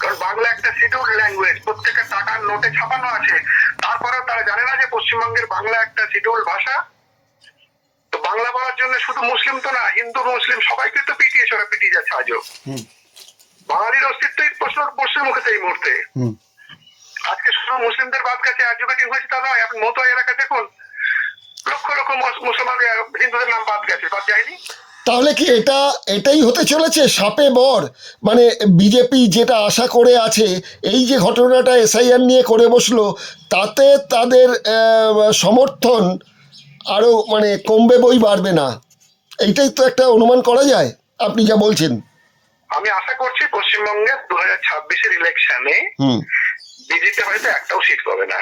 কারণ বাংলা একটা শিডিউল ল্যাঙ্গুয়েজ, প্রত্যেকটা টাকার নোটে ছাপানো আছে, তারপরেও তারা জানে না যে পশ্চিমবঙ্গের বাংলা একটা শিডিউল ভাষা। তো বাংলা বলার জন্য শুধু মুসলিম তো না, হিন্দু মুসলিম সবাইকে তো পিটিয়েছে, ওরা পিটিয়ে যাচ্ছে আজও। বাঙালির অস্তিত্বই প্রশ্নের মুখে এই মুহূর্তে। আজকে শুধু মুসলিমদের বাদ গেছে, এডুকেটিং হয়েছে তা নয়। আপনি মতুয়া এলাকা দেখুন, লক্ষ লক্ষ মুসলমান হিন্দুদের নাম বাদ গেছে, বাদ যায়নি। তাহলে কি এটাই হতে চলেছে সাপে বর? মানে বিজেপি যেটা আশা করে আছে, এই যে ঘটনাটা এসআইআর নিয়ে করে বসলো, তাতে তাদের সমর্থন আরো মানে কমবে বই বাড়বে না, এইটাই তো একটা অনুমান করা যায় আপনি যা বলছেন। আমি আশা করছি পশ্চিমবঙ্গে 2026-এর ইলেকশনে বিজেপি হয়তো একটাও সিট পাবে না।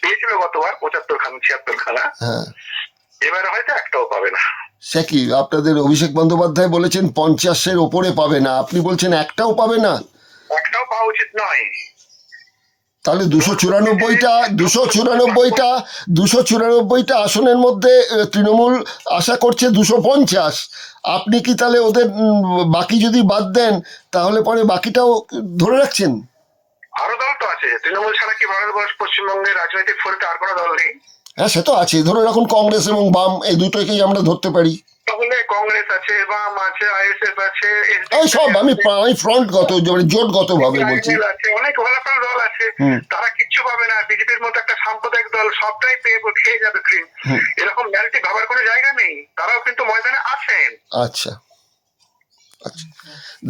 পেয়েছিল গতবার 75-76খানা, এবারে হয়তো একটাও পাবে না। সে কি, আপনাদের অভিষেক বন্দ্যোপাধ্যায় বলেছেন 50-এর ওপরে পাবে না, আপনি বলছেন একটাও পাবে না? একটাও পাওয়া উচিত নয়। তাহলে 294টা আসনের মধ্যে তৃণমূল আশা করছে 250। আপনি কি তাহলে ওদের বাকি যদি বাদ দেন তাহলে পরে বাকিটাও ধরে রাখছেন? আরো দল তো আছে, তৃণমূল ছাড়া কি ভারতবর্ষ পশ্চিমবঙ্গের রাজনৈতিক ফোরে আর কোনো দল নেই? হ্যাঁ, সে তো আছে। ধরে রাখুন কংগ্রেস এবং বাম, এই দুটোকেই আমরা ধরতে পারি। তাহলে কংগ্রেস আছে, বাম আছে, আইএসএফ আছে, এই সব আমি ফ্রন্টগত জোটগত ভাবে বলছি, অনেক ভালো ভালো দল আছে, তারা কিচ্ছু পাবে না। বিজেপির মতো একটা সাম্প্রদায়িক দল সবটাই খেয়ে যাবে ক্রিম, এরকম ন্যারেটিভ ভাবার কোনো জায়গা নেই। তারাও কিন্তু ময়দানে আছেন। আচ্ছা,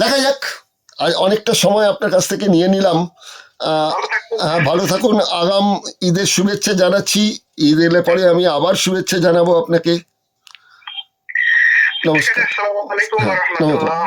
দেখা যাক। আজ অনেকটা সময় আপনার কাছ থেকে নিয়ে নিলাম। হ্যাঁ, ভালো থাকুন। আগাম ঈদের শুভেচ্ছা জানাচ্ছি। ঈদ এলে পরে আমি আবার শুভেচ্ছা জানাবো আপনাকে। নমস্কার। আসসালামু আলাইকুম ওয়া রাহমাতুল্লাহ।